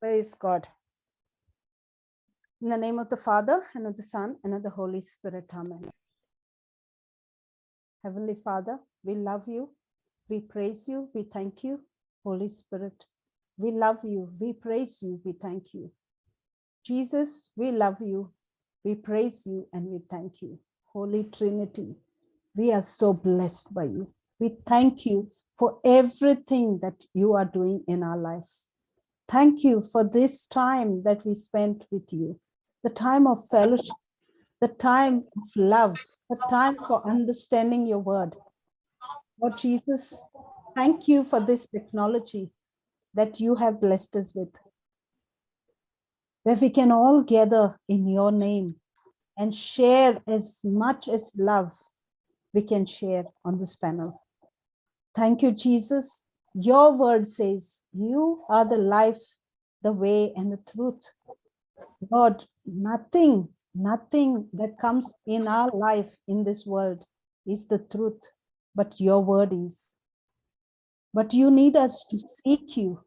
Praise God. In the name of the Father, and of the Son, and of the Holy Spirit. Amen. Heavenly Father, we love you. We praise you. We thank you. Holy Spirit, we love you. We praise you. We thank you. Jesus, we love you. We praise you and we thank you. Holy Trinity, we are so blessed by you. We thank you for everything that you are doing in our life. Thank you for this time that we spent with you, the time of fellowship, the time of love, the time for understanding your word. Lord Jesus, thank you for this technology that you have blessed us with, where we can all gather in your name and share as much as love we can share on this panel. Thank you, Jesus. Your word says you are the life, the way, and the truth. Lord, nothing that comes in our life in this world is the truth, but your word is. But you need us to seek you.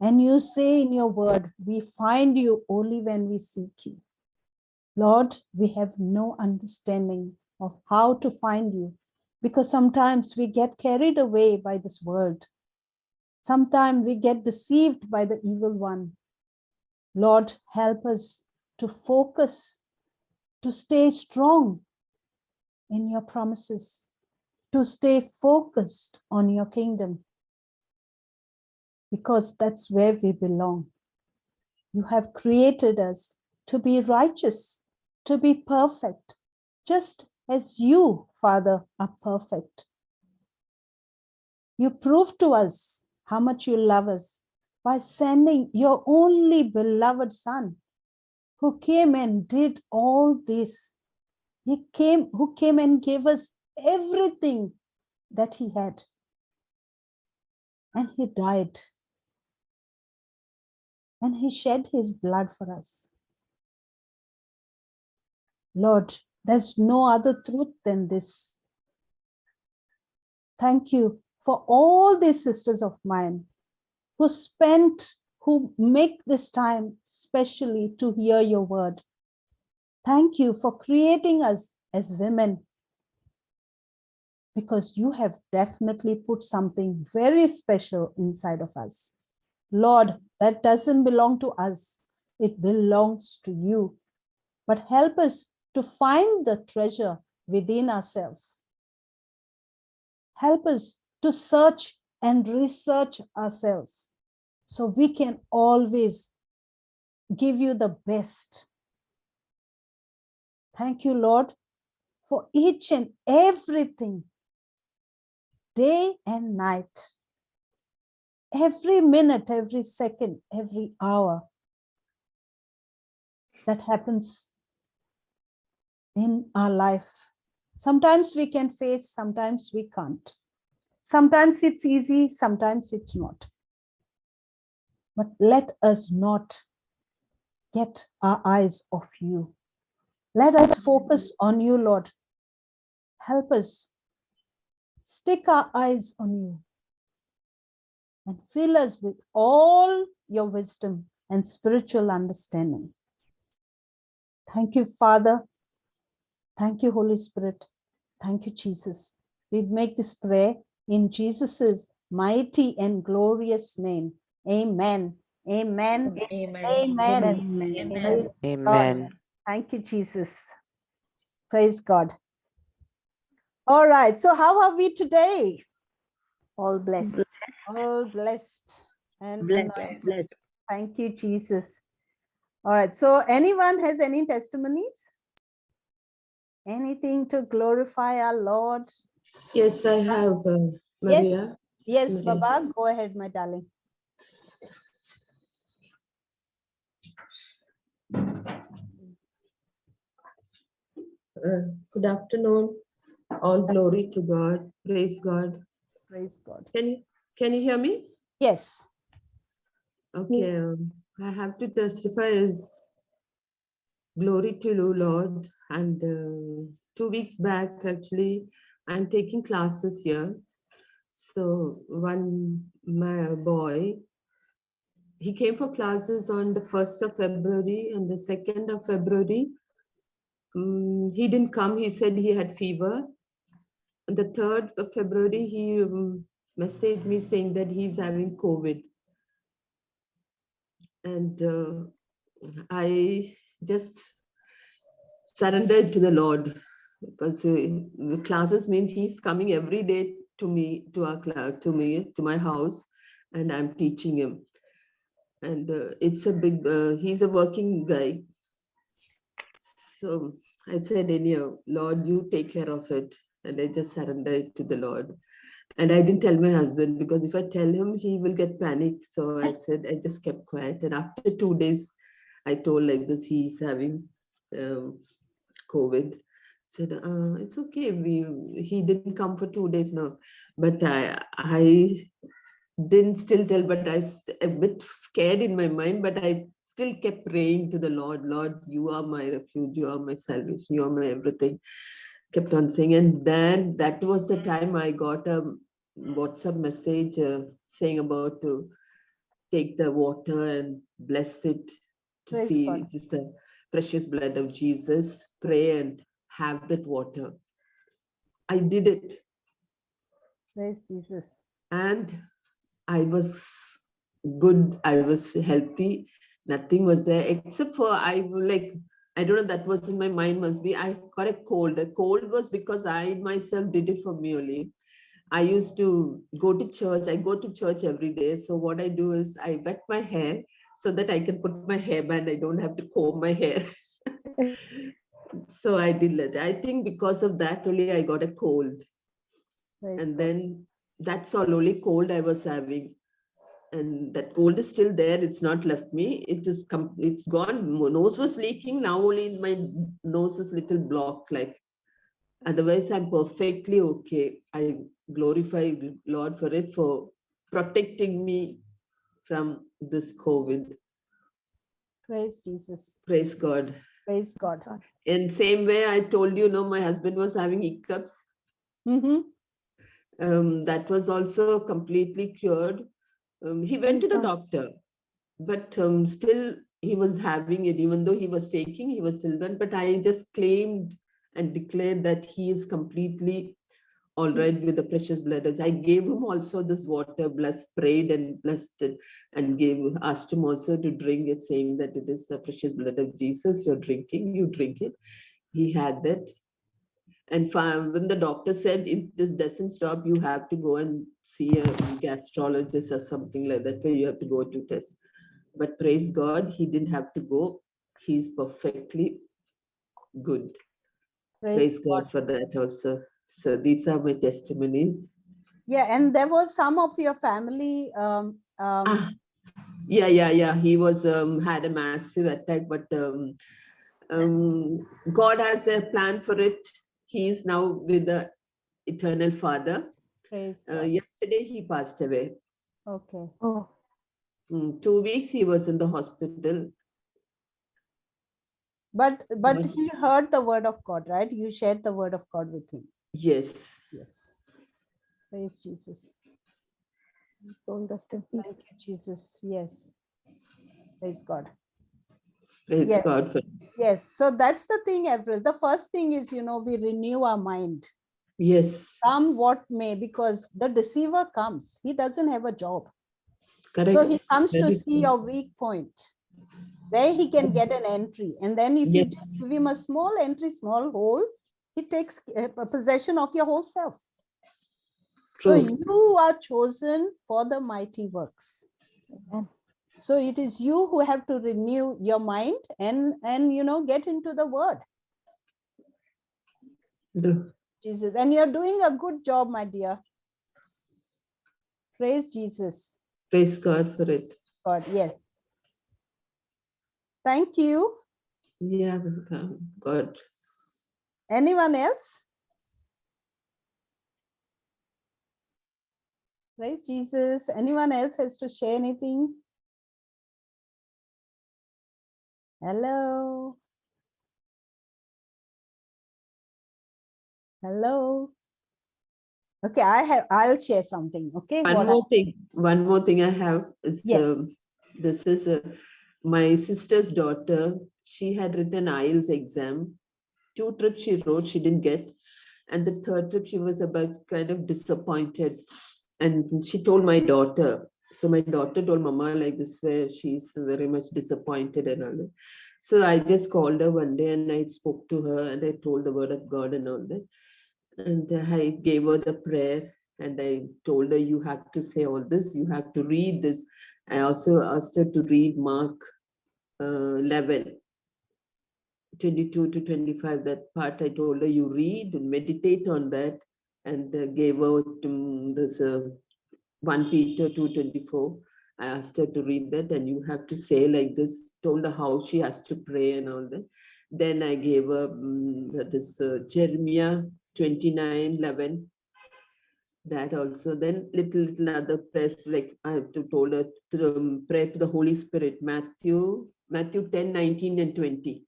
And you say in your word, we find you only when we seek you. Lord, we have no understanding of how to find you, because sometimes we get carried away by this world. Sometimes we get deceived by the evil one. Lord, help us to focus, to stay strong in your promises, to stay focused on your kingdom, because that's where we belong. You have created us to be righteous, to be perfect, just as you, Father, are perfect. You prove to us how much you love us by sending your only beloved Son, who came and did all this. Who came and gave us everything that he had. And he died. And he shed his blood for us. Lord, there's no other truth than this. Thank you for all these sisters of mine who make this time specially to hear your word. Thank you for creating us as women, because you have definitely put something very special inside of us. Lord, that doesn't belong to us. It belongs to you. But help us to find the treasure within ourselves. Help us to search and research ourselves so we can always give you the best. Thank you, Lord, for each and everything, day and night, every minute, every second, every hour that happens in our life. Sometimes we can face, sometimes we can't. Sometimes it's easy, sometimes it's not. But let us not get our eyes off you. Let us focus on you, Lord. Help us stick our eyes on you and fill us with all your wisdom and spiritual understanding. Thank you, Father. Thank you, Holy Spirit. Thank you, Jesus. We make this prayer in Jesus's mighty and glorious name. Amen. Amen. Amen. Amen. Amen. Praise Amen. God. Thank you, Jesus. Praise God. All right. So how are we today? All blessed. All blessed and Blessed. blessed. Thank you, Jesus. All right. So anyone has any testimonies? Anything to glorify our Lord? Yes, I have, Maria. Yes, Maria. Baba, go ahead, my darling. Good afternoon. All glory to God. Praise God. Praise God. Can you hear me? Yes. Okay. I have to testify as glory to you, Lord. And 2 weeks back, actually, I'm taking classes here. So my boy, he came for classes on the 1st of February and the 2nd of February. He didn't come. He said he had fever. On the 3rd of February, he messaged me saying that he's having COVID. And I just surrendered to the Lord, because the classes means he's coming every day to me, to our class, to my house, and I'm teaching him. And it's a big, he's a working guy. So I said, anyhow, Lord, you take care of it. And I just surrendered to the Lord. And I didn't tell my husband, because if I tell him, he will get panicked. So I said, I just kept quiet. And after 2 days, I told like this, he's having COVID. Said, it's okay. He didn't come for 2 days now. But I didn't still tell, but I was a bit scared in my mind, but I still kept praying to the Lord. Lord, you are my refuge, you are my salvation, you are my everything. Kept on saying. And then that was the time I got a WhatsApp message saying about to take the water and bless it, to Praise see God. it is the precious blood of Jesus. Pray and have that water. I did it. Praise Jesus. And I was good. I was healthy. Nothing was there except for I don't know, that was in my mind, must be I got a cold. The cold was because I myself did it for me only. I used to go to church. I go to church every day. So what I do is I wet my hair so that I can put my hairband. I don't have to comb my hair. So I did that. I think because of that only I got a cold. Praise And God. then that's all, only cold I was having. And that cold is still there. It's not left me. It's gone. My nose was leaking. Now only my nose is little blocked. Like, otherwise, I'm perfectly okay. I glorify Lord for it, for protecting me from this COVID. Praise Jesus. Praise God. Praise God. In same way, I told you, my husband was having hiccups. That was also completely cured. He went to the doctor, but still he was having it. Even though he was taking, he was still done. But I just claimed and declared that he is completely all right with the precious blood. I gave him also this water, blessed, prayed and blessed it, and asked him also to drink it, saying that it is the precious blood of Jesus. You're drinking, you drink it. He had that. And when the doctor said, if this doesn't stop, you have to go and see a gastrologist or something like that, where you have to go to test. But praise God, he didn't have to go. He's perfectly good. Praise God for that also. So these are my testimonies. Yeah, and there was some of your family. Yeah. He was had a massive attack, but God has a plan for it. He is now with the eternal Father. Praise God. Yesterday he passed away. Okay. 2 weeks he was in the hospital. But he heard the word of God, right? You shared the word of God with him. Yes. Yes. Praise Jesus. Soul rest in peace. Thank you, Jesus. Yes. Praise God. Praise God for. Yes. So that's the thing, Avril. The first thing is, we renew our mind. Yes. Come what may, because the deceiver comes. He doesn't have a job. Correct. So he comes to see your weak point, where he can get an entry. And then if you just give him a small entry, small hole, he takes possession of your whole self. True. So you are chosen for the mighty works. So it is you who have to renew your mind and get into the word. Jesus. And you're doing a good job, my dear. Praise Jesus. Praise God for it. God, yes. Thank you. Yeah, welcome. God. Anyone else? Praise Jesus. Anyone else has to share anything? Hello. Hello. Okay, I'll share something. Okay. One more thing I have is This is my sister's daughter. She had written IELTS exam. 2 trips she wrote, she didn't get. And the third trip, she was about kind of disappointed. And she told my daughter. So my daughter told Mama like this, where she's very much disappointed and all that. So I just called her one day and I spoke to her and I told the word of God and all that. And I gave her the prayer and I told her, you have to say all this, you have to read this. I also asked her to read Mark 11, 22 to 25, that part I told her, you read and meditate on that, and gave her this 1 Peter 2:24. I asked her to read that, and you have to say like this, told her how she has to pray and all that. Then I gave her this Jeremiah 29:11. That also. Then little other prayers, like I have to told her to pray to the Holy Spirit, Matthew 10:19 and 20.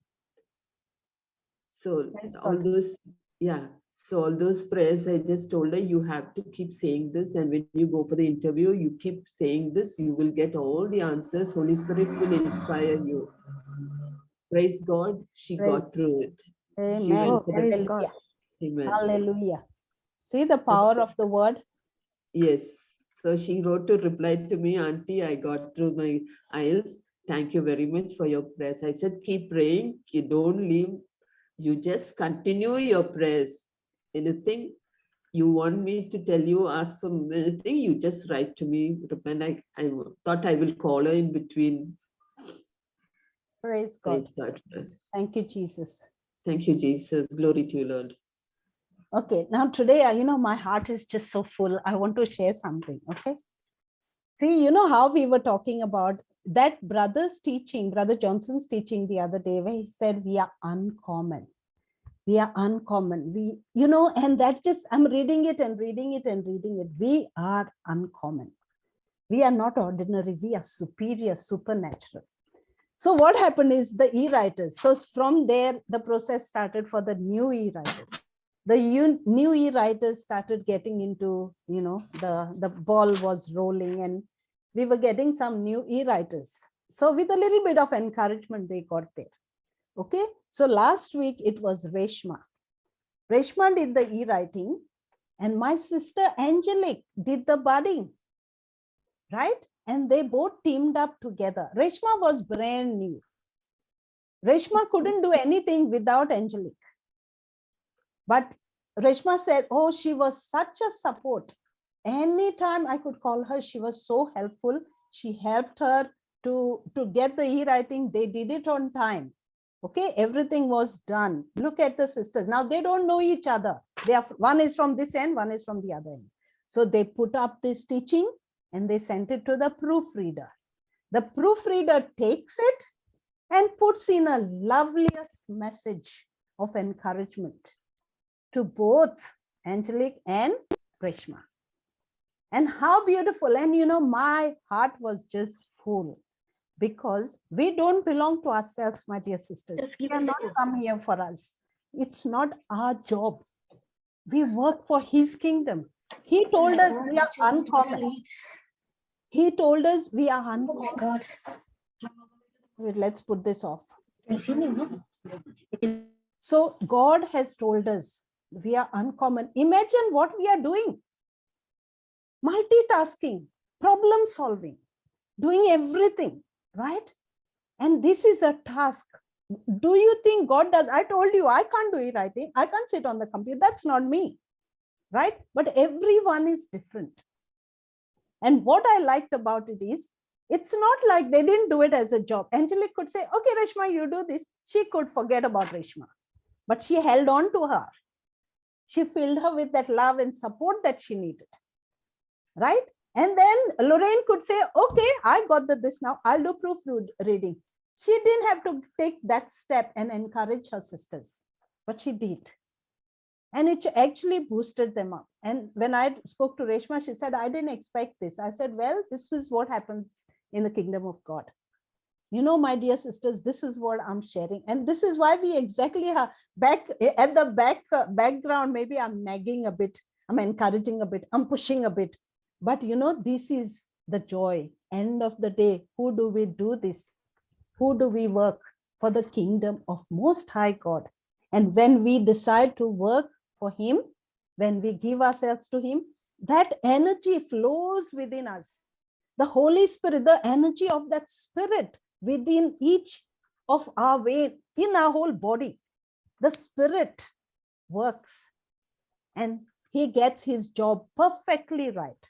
So Praise all God. those, yeah. So all those prayers, I just told her, you have to keep saying this. And when you go for the interview, you keep saying this, you will get all the answers. Holy Spirit will inspire you. Praise God. She Praise. got through it. She Amen. went for the, Praise God. amen. Hallelujah. See the power of the word. Yes. So she wrote to reply to me, Auntie, I got through my IELTS. Thank you very much for your prayers. I said, keep praying. You don't leave. You just continue your prayers. Anything you want me to tell you, ask for anything, you just write to me. I thought I will call her in between. Praise God. Praise God. Thank you, Jesus. Thank you, Jesus. Glory to you, Lord. Okay, now today, my heart is just so full. I want to share something, okay? See, how we were talking about that Brother Johnson's teaching the other day, where he said, we are uncommon. We are uncommon. And that's just, I'm reading it and reading it and reading it. We are uncommon. We are not ordinary. We are superior, supernatural. So what happened is the e-writers. So from there, the process started for the new e-writers. The new e-writers started getting into, the ball was rolling and we were getting some new e-writers. So with a little bit of encouragement, they got there. Okay. So last week it was Reshma. Reshma did the e-writing and my sister Angelique did the budding. Right? And they both teamed up together. Reshma was brand new. Reshma couldn't do anything without Angelique. But Reshma said, oh, she was such a support. Anytime I could call her, she was so helpful. She helped her to get the e-writing. They did it on time. Okay, everything was done. Look at the sisters. Now they don't know each other. One is from this end, one is from the other end. So they put up this teaching and they sent it to the proofreader. The proofreader takes it and puts in a loveliest message of encouragement to both Angelique and Reshma. And how beautiful. And my heart was just full because we don't belong to ourselves, my dear sisters. We are not come here for us. It's not our job. We work for his kingdom. He told us we are uncommon. He told us we are uncommon. Oh my God. Wait, let's put this off. So God has told us we are uncommon. Imagine what we are doing. Multitasking, problem solving, doing everything, right? And this is a task. Do you think God does? I told you, I can't do e-writing. I can't sit on the computer. That's not me, right? But everyone is different. And what I liked about it is, it's not like they didn't do it as a job. Angelique could say, okay, Reshma, you do this. She could forget about Reshma, but she held on to her. She filled her with that love and support that she needed, right? And then Lorraine could say, okay, I got this now. I'll do proofreading. She didn't have to take that step and encourage her sisters, but she did. And it actually boosted them up. And when I spoke to Reshma, she said, I didn't expect this. I said, well, this is what happens in the kingdom of God. My dear sisters, this is what I'm sharing. And this is why we exactly have back at the background, maybe I'm nagging a bit, I'm encouraging a bit, I'm pushing a bit. But this is the joy end of the day, who do we do this? Who do we work? For the kingdom of Most High God. And when we decide to work for Him, when we give ourselves to Him, that energy flows within us. The Holy Spirit, the energy of that Spirit within each of our veins, in our whole body, the Spirit works and He gets His job perfectly right.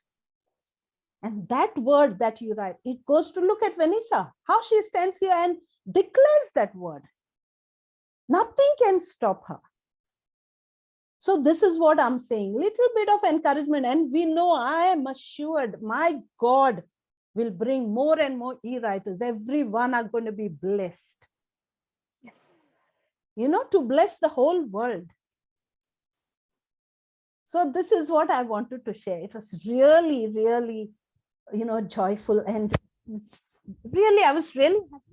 And that word that you write, it goes to look at Vanessa, how she stands here and declares that word. Nothing can stop her. So this is what I'm saying, little bit of encouragement. And we know, I am assured, my God will bring more and more e-writers. Everyone are going to be blessed. Yes. You know, to bless the whole world. So this is what I wanted to share. It was really, really, you know, joyful, and really, I was really happy.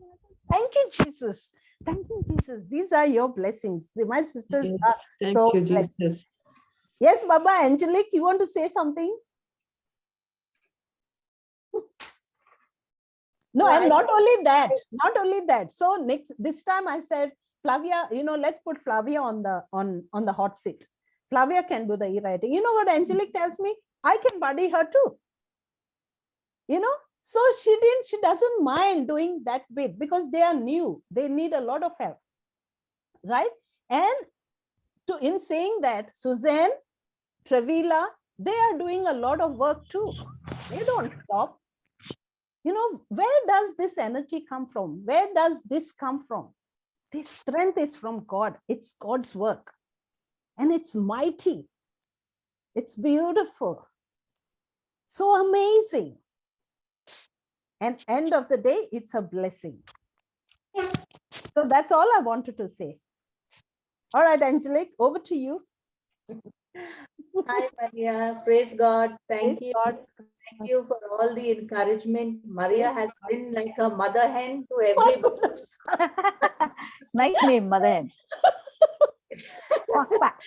Thank you, Jesus. Thank you, Jesus. These are your blessings. My sisters Yes, are thank so you, blessed. Jesus. Yes, Baba, Angelique, you want to say something? No, No, and I- not only that. So this time I said, Flavia, you know, let's put Flavia on the hot seat. Flavia can do the e-writing. You know what Angelique tells me? I can buddy her too. You know, so she doesn't mind doing that bit because they are new. They need a lot of help. Right? And in saying that, Suzanne, Trevila, they are doing a lot of work too. They don't stop. You know, where does this energy come from? Where does this come from? This strength is from God. It's God's work. And it's mighty. It's beautiful. So amazing. And end of the day, it's a blessing. So that's all I wanted to say. All right, Angelique, over to you. Hi, Maria. Praise God. Thank Praise you. God. Thank you for all the encouragement. Maria has been like a mother hen to My everybody. goodness. Nice name, Mother Hen. Quack, quack.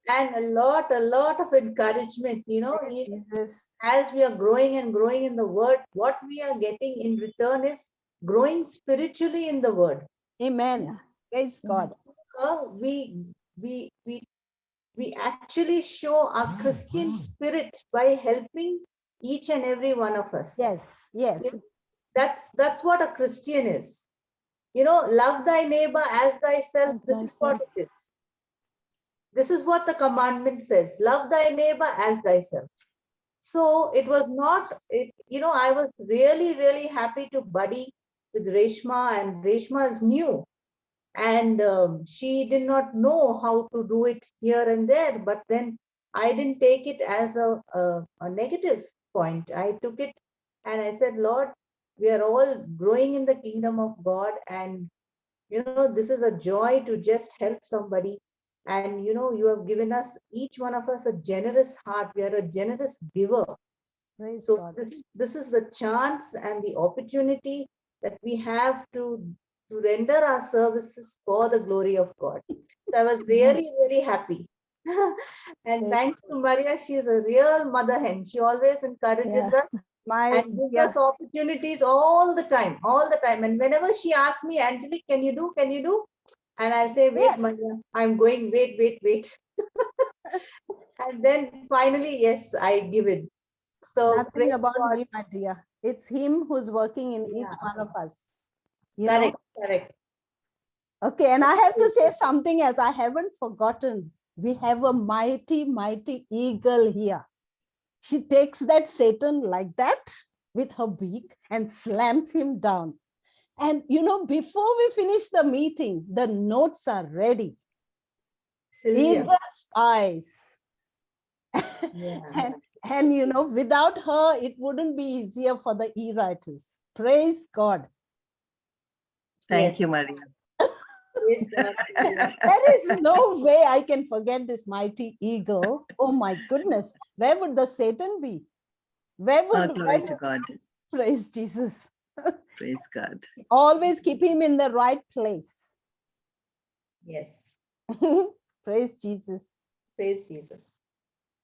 And a lot of encouragement. You know, even Jesus. as we are growing and growing in the word, what we are getting in return is growing spiritually in the word. Amen. Yeah. Praise God. We we actually show our Christian spirit by helping each and every one of us. Yes, yes. That's what a Christian is. You know, love thy neighbor as thyself. This is what it is. This is what the commandment says. Love thy neighbor as thyself. So it was not, you know, I was really, really happy to buddy with Reshma, and Reshma is new. And she did not know how to do it here and there, but then I didn't take it as a negative point. I took it and I said, Lord, we are all growing in the kingdom of God, and you know, this is a joy to just help somebody. And you know, you have given us, each one of us, a generous heart. We are a generous giver. Praise So God. this is the chance and the opportunity that we have to render our services for the glory of God. So I was really, really happy. And Praise thanks to Maria, she is a real mother hen. She always encourages us My and gives us opportunities all the time. And whenever she asks me, Angelique, can you do? Can you do? And I say, wait, Yes. Maria, I'm going, wait. And then finally, yes, I give it. So nothing praise about God. me, my dear. It's Him who's working in each Yeah. one of us. You know? Correct. Okay, and I have to say something else. I haven't forgotten. We have a mighty, mighty eagle here. She takes that Satan like that with her beak and slams him down. And you know, before we finish the meeting, the notes are ready. Sylvia. Eagle's eyes. Yeah. And you know, without her, it wouldn't be easier for the e-writers. Praise God. Thank Yes. you, Maria. Praise God, Sylvia. There is no way I can forget this mighty eagle. Oh my goodness. Where would the Satan be? Where would Glory to God. praise Jesus? Praise God. Always keep him in the right place. Yes. Praise Jesus. Praise Jesus.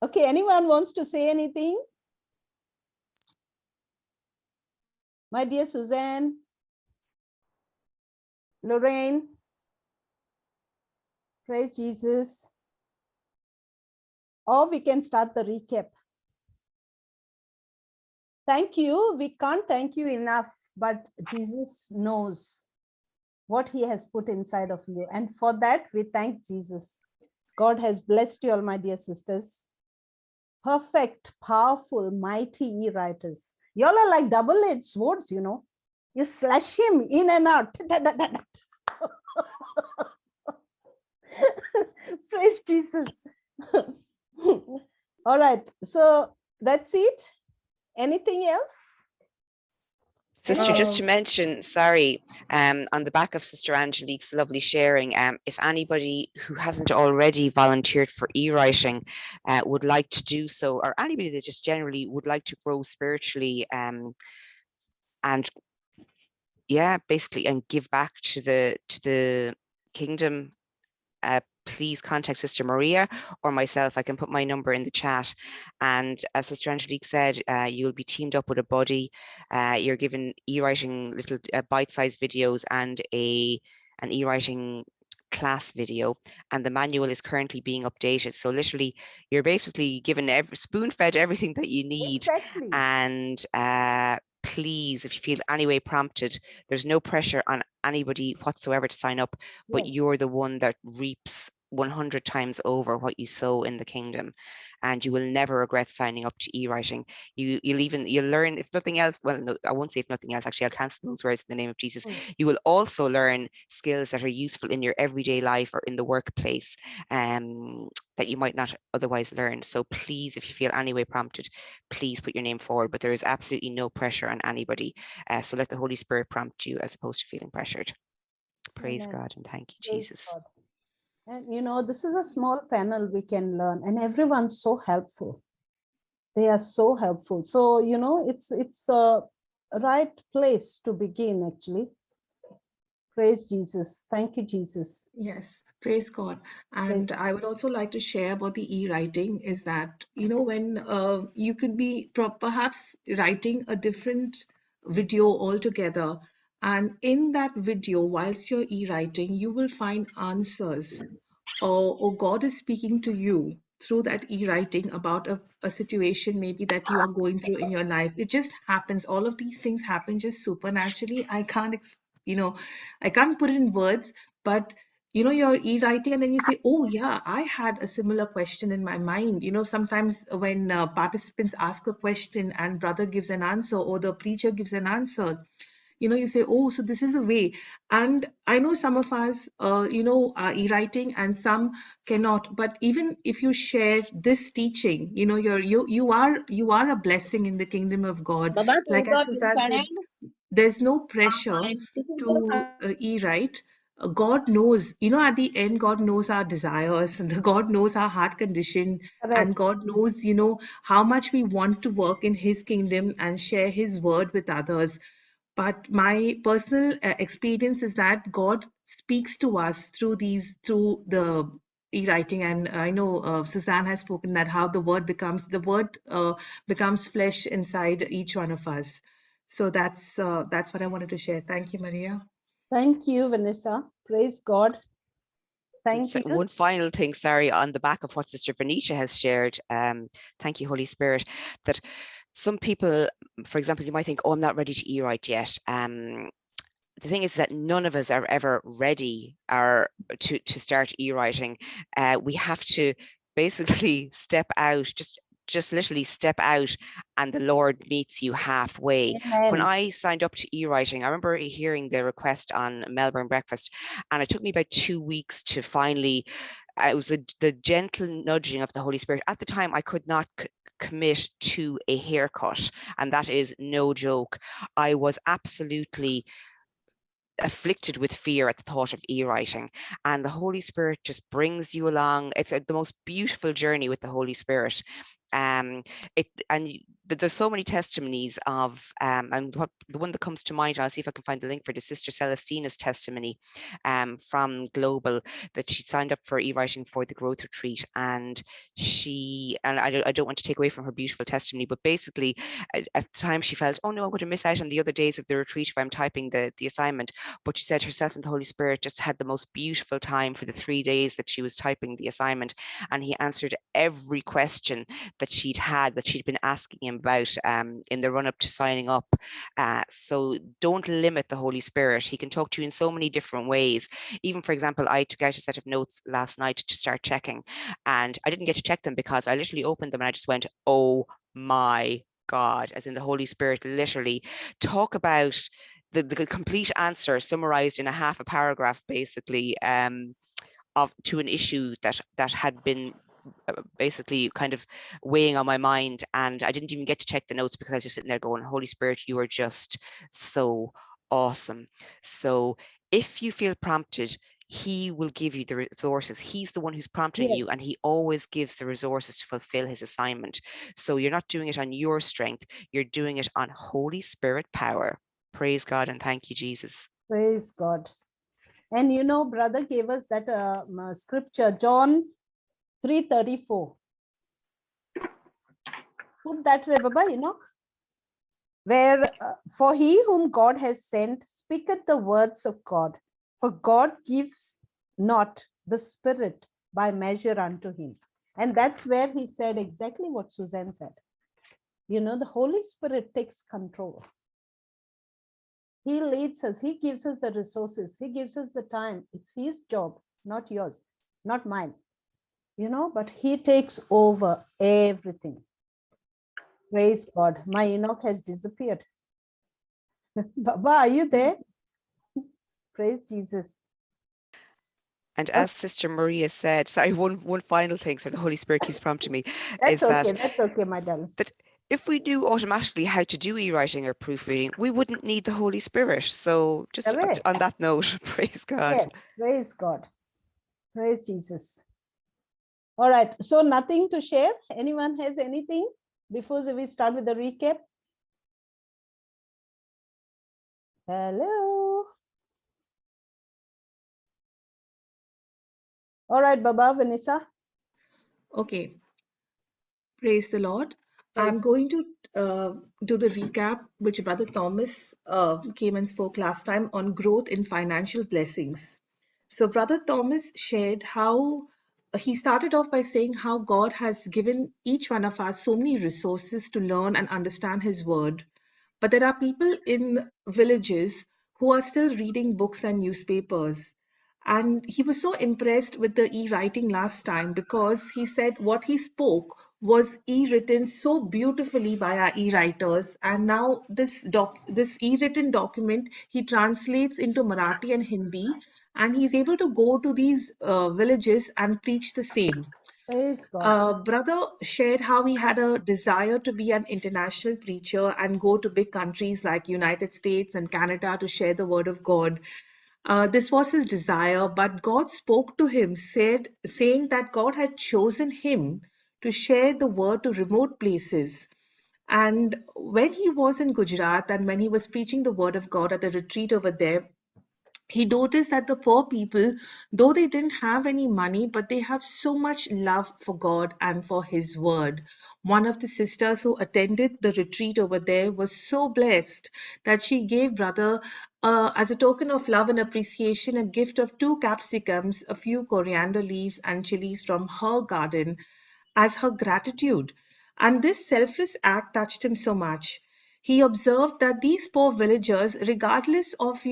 Okay, anyone wants to say anything? My dear Suzanne, Lorraine, praise Jesus. Or we can start the recap. Thank you. We can't thank you enough, but Jesus knows what he has put inside of you. And for that, we thank Jesus. God has blessed you all, my dear sisters. Perfect, powerful, mighty e-writers. Y'all are like double-edged swords, you know. You slash him in and out. Praise Jesus. All right, so that's it. Anything else? Sister, just to mention, sorry, on the back of Sister Angelique's lovely sharing, if anybody who hasn't already volunteered for e-writing would like to do so, or anybody that just generally would like to grow spiritually, and yeah, basically, and give back to the kingdom, please contact Sister Maria or myself. I can put my number in the chat. And as Sister Angelique said, you'll be teamed up with a buddy. You're given e-writing little bite-sized videos and an e-writing class video, and the manual is currently being updated. So literally, you're basically given spoon-fed everything that you need. Exactly. And please, if you feel any way prompted, there's no pressure on anybody whatsoever to sign up, but Yes. you're the one that reaps 100 times over what you sow in the kingdom, and you will never regret signing up to e-writing. You'll learn, if nothing else, well, no, I won't say if nothing else, actually I'll cancel those words in the name of Jesus. You will also learn skills that are useful in your everyday life or in the workplace, that you might not otherwise learn. So please, if you feel any way prompted, please put your name forward, but there is absolutely no pressure on anybody. So let the Holy Spirit prompt you as opposed to feeling pressured. Praise Amen. God and thank you, Praise Jesus. God. And you know, this is a small panel we can learn, and everyone's so helpful. They are so helpful. So, you know, it's a right place to begin, actually. Praise Jesus. Thank you, Jesus. Yes, praise God. And I would also like to share about the e-writing is that, you know, when you could be perhaps writing a different video altogether, and in that video, whilst you're e-writing, you will find answers, or God is speaking to you through that e-writing about a situation maybe that you are going through in your life. It just happens. All of these things happen just supernaturally. I can't put it in words, but you know, you're e-writing and then you say, oh yeah, I had a similar question in my mind. You know, sometimes when participants ask a question and brother gives an answer or the preacher gives an answer, you know, you say, oh, so this is the way. And I know some of us, are e-writing and some cannot. But even if you share this teaching, you know, you are a blessing in the kingdom of God. Like as Suzanne said, there's no pressure to e-write. God knows, you know, at the end, God knows our desires and God knows our heart condition. Correct. And God knows, you know, how much we want to work in His kingdom and share His word with others. But my personal experience is that God speaks to us through the e-writing. And I know Suzanne has spoken that how the word becomes flesh inside each one of us. So that's what I wanted to share. Thank you, Maria. Thank you, Vanessa. Praise God. Thank So you. one final thing, sorry, on the back of what Sister Vanessa has shared, thank you, Holy Spirit, that some people, for example, you might think, oh, I'm not ready to e-write yet. The thing is that none of us are ever ready to start e-writing. We have to basically step out, just literally step out, and the Lord meets you halfway. Amen. When I signed up to e-writing, I remember hearing the request on Melbourne Breakfast, and it took me about 2 weeks to finally, it was the gentle nudging of the Holy Spirit. At the time, I could not commit to a haircut, and that is no joke. I was absolutely afflicted with fear at the thought of e-writing, and the Holy Spirit just brings you along. It's the most beautiful journey with the Holy Spirit. There's so many testimonies of, and the one that comes to mind, I'll see if I can find the link for the Sister Celestina's testimony from Global, that she signed up for e-writing for the growth retreat, and I don't want to take away from her beautiful testimony, but basically at times she felt, oh no, I'm going to miss out on the other days of the retreat if I'm typing the assignment. But she said herself and the Holy Spirit just had the most beautiful time for the 3 days that she was typing the assignment, and he answered every question that she'd been asking him about in the run up to signing up. So don't limit the Holy Spirit. He can talk to you in so many different ways. Even, for example, I took out a set of notes last night to start checking, and I didn't get to check them because I literally opened them and I just went, oh my God, as in the Holy Spirit literally talk about the complete answer summarized in a half a paragraph, basically, to an issue that had been basically kind of weighing on my mind, and I didn't even get to check the notes because I was just sitting there going, Holy Spirit, you are just so awesome. So if you feel prompted, he will give you the resources. He's the one who's prompting you, and he always gives the resources to fulfill his assignment. So you're not doing it on your strength, you're doing it on Holy Spirit power. Praise God and thank you, Jesus. Praise God. And brother gave us that scripture, John 3:34. Put that way, Baba, where for he whom God has sent speaketh the words of God, for God gives not the Spirit by measure unto him. And that's where he said exactly what Suzanne said. The Holy Spirit takes control. He leads us. He gives us the resources. He gives us the time. It's his job, not yours, not mine. But he takes over everything. Praise God. My Enoch has disappeared. Baba, are you there? Praise Jesus. And as Sister Maria said, sorry, one final thing, so the Holy Spirit keeps prompting me, that's okay, my darling. That if we knew automatically how to do e-writing or proofreading, we wouldn't need the Holy Spirit. So just on that note, praise God. Yes, praise God. Praise Jesus. All right. So nothing to share? Anyone has anything before we start with the recap? Hello. All right, Baba, Vanessa. Okay. Praise the Lord. I'm going to do the recap, which Brother Thomas came and spoke last time on growth in financial blessings. So Brother Thomas shared how he started off by saying how God has given each one of us so many resources to learn and understand his word. But there are people in villages who are still reading books and newspapers. And he was so impressed with the e-writing last time because he said what he spoke was e-written so beautifully by our e-writers. And now this e-written document, he translates into Marathi and Hindi, and he's able to go to these villages and preach the same. Praise God. Brother shared how he had a desire to be an international preacher and go to big countries like United States and Canada to share the word of God. This was his desire, but God spoke to him, saying that God had chosen him to share the word to remote places. And when he was in Gujarat and when he was preaching the word of God at the retreat over there, he noticed that the poor people, though they didn't have any money, but they have so much love for God and for his word. One of the sisters who attended the retreat over there was so blessed that she gave brother, as a token of love and appreciation, a gift of 2 capsicums, a few coriander leaves and chilies from her garden as her gratitude. And this selfless act touched him so much. He observed that these poor villagers, regardless of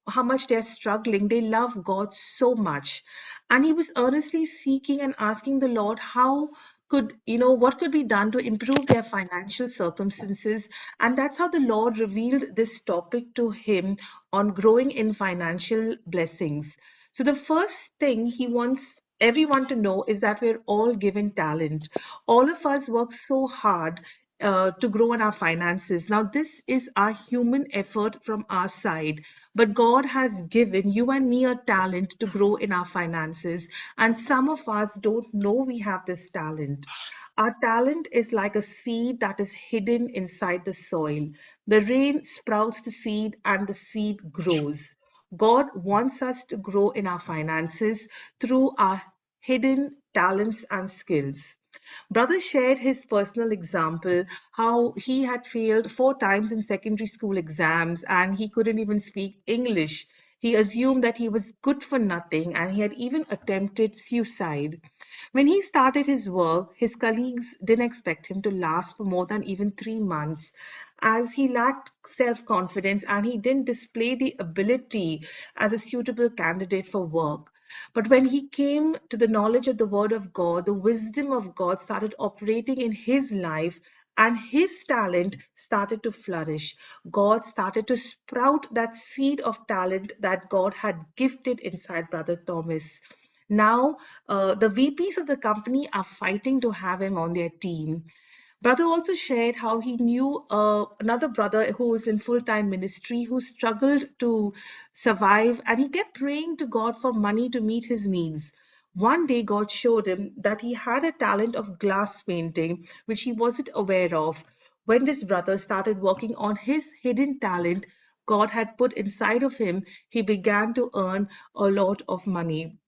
how much they're struggling, they love God so much. And he was earnestly seeking and asking the Lord how what could be done to improve their financial circumstances. And that's how the Lord revealed this topic to him on growing in financial blessings. So the first thing he wants everyone to know is that we're all given talent. All of us work so hard to grow in our finances. Now, this is our human effort from our side, but God has given you and me a talent to grow in our finances, and some of us don't know we have this talent. Our talent is like a seed that is hidden inside the soil. The rain sprouts the seed and the seed grows. God wants us to grow in our finances through our hidden talents and skills. Brother shared his personal example, how he had failed 4 times in secondary school exams and he couldn't even speak English. He assumed that he was good for nothing and he had even attempted suicide. When he started his work, his colleagues didn't expect him to last for more than even 3 months, as he lacked self confidence and he didn't display the ability as a suitable candidate for work. But when he came to the knowledge of the Word of God, the wisdom of God started operating in his life and his talent started to flourish. God started to sprout that seed of talent that God had gifted inside Brother Thomas. Now, the VPs of the company are fighting to have him on their team. Brother also shared how he knew another brother who was in full-time ministry who struggled to survive and he kept praying to God for money to meet his needs. One day, God showed him that he had a talent of glass painting, which he wasn't aware of. When this brother started working on his hidden talent God had put inside of him, he began to earn a lot of money.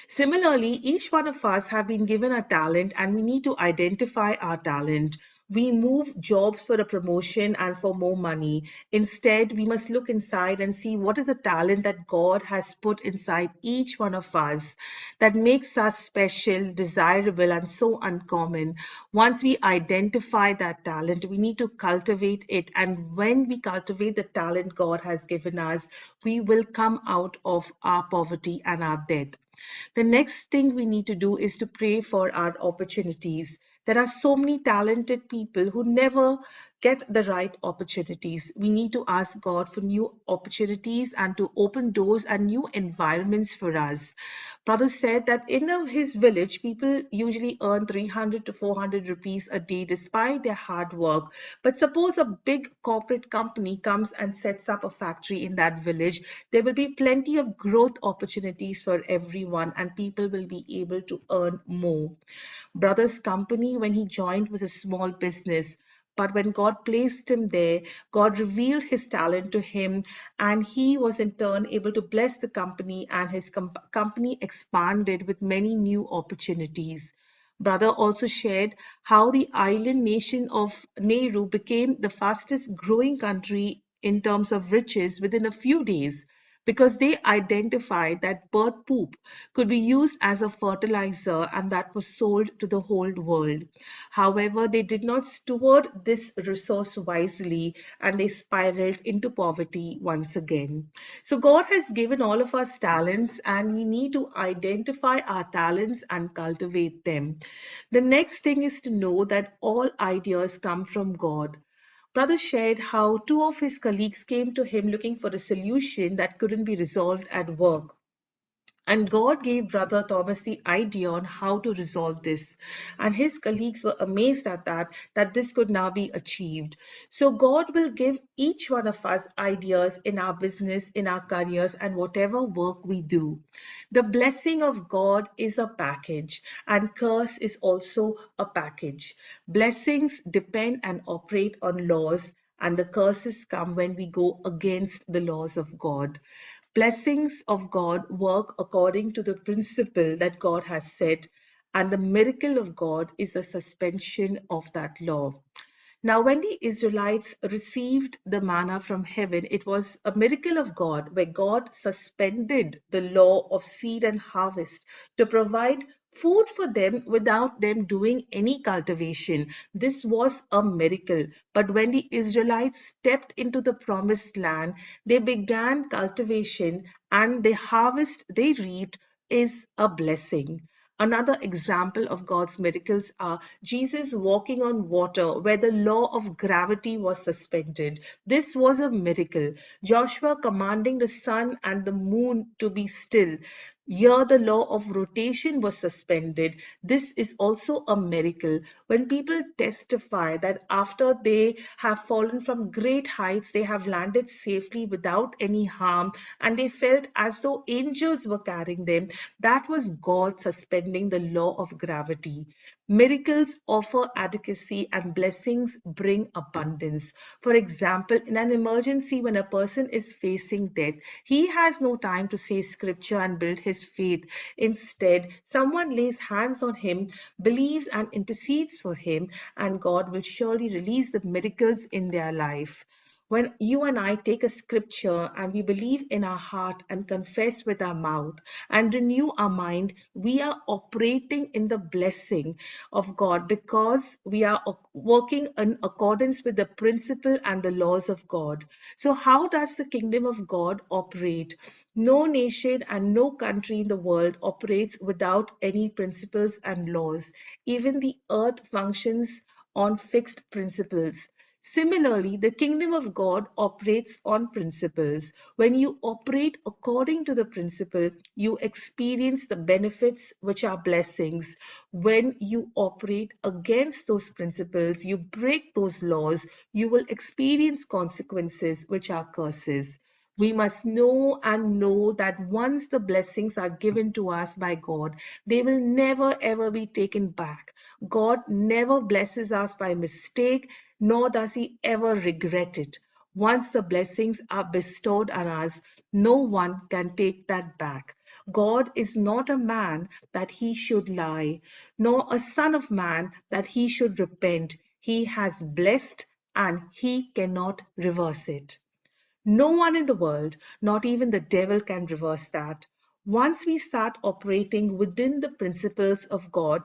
Similarly, each one of us have been given a talent and we need to identify our talent. We move jobs for a promotion and for more money. Instead, we must look inside and see what is a talent that God has put inside each one of us that makes us special, desirable, and so uncommon. Once we identify that talent, we need to cultivate it. And when we cultivate the talent God has given us, we will come out of our poverty and our death. The next thing we need to do is to pray for our opportunities. There are so many talented people who never get the right opportunities. We need to ask God for new opportunities and to open doors and new environments for us. Brother said that in his village, people usually earn 300 to 400 rupees a day despite their hard work. But suppose a big corporate company comes and sets up a factory in that village, there will be plenty of growth opportunities for everyone and people will be able to earn more. Brother's company, when he joined, was a small business. But when God placed him there, God revealed his talent to him, and he was in turn able to bless the company, and his company expanded with many new opportunities. Brother also shared how the island nation of Nehru became the fastest growing country in terms of riches within a few days because they identified that bird poop could be used as a fertilizer and that was sold to the whole world. However, they did not steward this resource wisely and they spiraled into poverty once again. So, God has given all of us talents and we need to identify our talents and cultivate them. The next thing is to know that all ideas come from God. Brother shared how two of his colleagues came to him looking for a solution that couldn't be resolved at work. And God gave Brother Thomas the idea on how to resolve this. And his colleagues were amazed at that this could now be achieved. So God will give each one of us ideas in our business, in our careers, and whatever work we do. The blessing of God is a package, and curse is also a package. Blessings depend and operate on laws, and the curses come when we go against the laws of God. Blessings of God work according to the principle that God has set, and the miracle of God is a suspension of that law. Now, when the Israelites received the manna from heaven, it was a miracle of God where God suspended the law of seed and harvest to provide food for them without them doing any cultivation. This was a miracle. But when the Israelites stepped into the promised land, they began cultivation and the harvest they reaped is a blessing. Another example of God's miracles are Jesus walking on water where the law of gravity was suspended. This was a miracle. Joshua commanding the sun and the moon to be still. Here, the law of rotation was suspended. This is also a miracle. When people testify that after they have fallen from great heights, they have landed safely without any harm, and they felt as though angels were carrying them, that was God suspending the law of gravity. Miracles offer adequacy and blessings bring abundance. For example, in an emergency when a person is facing death, he has no time to say scripture and build his faith. Instead, someone lays hands on him, believes and intercedes for him, and God will surely release the miracles in their life. When you and I take a scripture and we believe in our heart and confess with our mouth and renew our mind, we are operating in the blessing of God because we are working in accordance with the principle and the laws of God. So, how does the kingdom of God operate? No nation and no country in the world operates without any principles and laws. Even the earth functions on fixed principles. Similarly, the kingdom of God operates on principles. When you operate according to the principle, you experience the benefits which are blessings. When you operate against those principles, you break those laws, you will experience consequences which are curses. We must know and know that once the blessings are given to us by God, they will never ever be taken back. God never blesses us by mistake, nor does he ever regret it. Once the blessings are bestowed on us, no one can take that back. God is not a man that he should lie, nor a son of man that he should repent. He has blessed and he cannot reverse it. No one in the world, not even the devil, can reverse that. Once we start operating within the principles of God,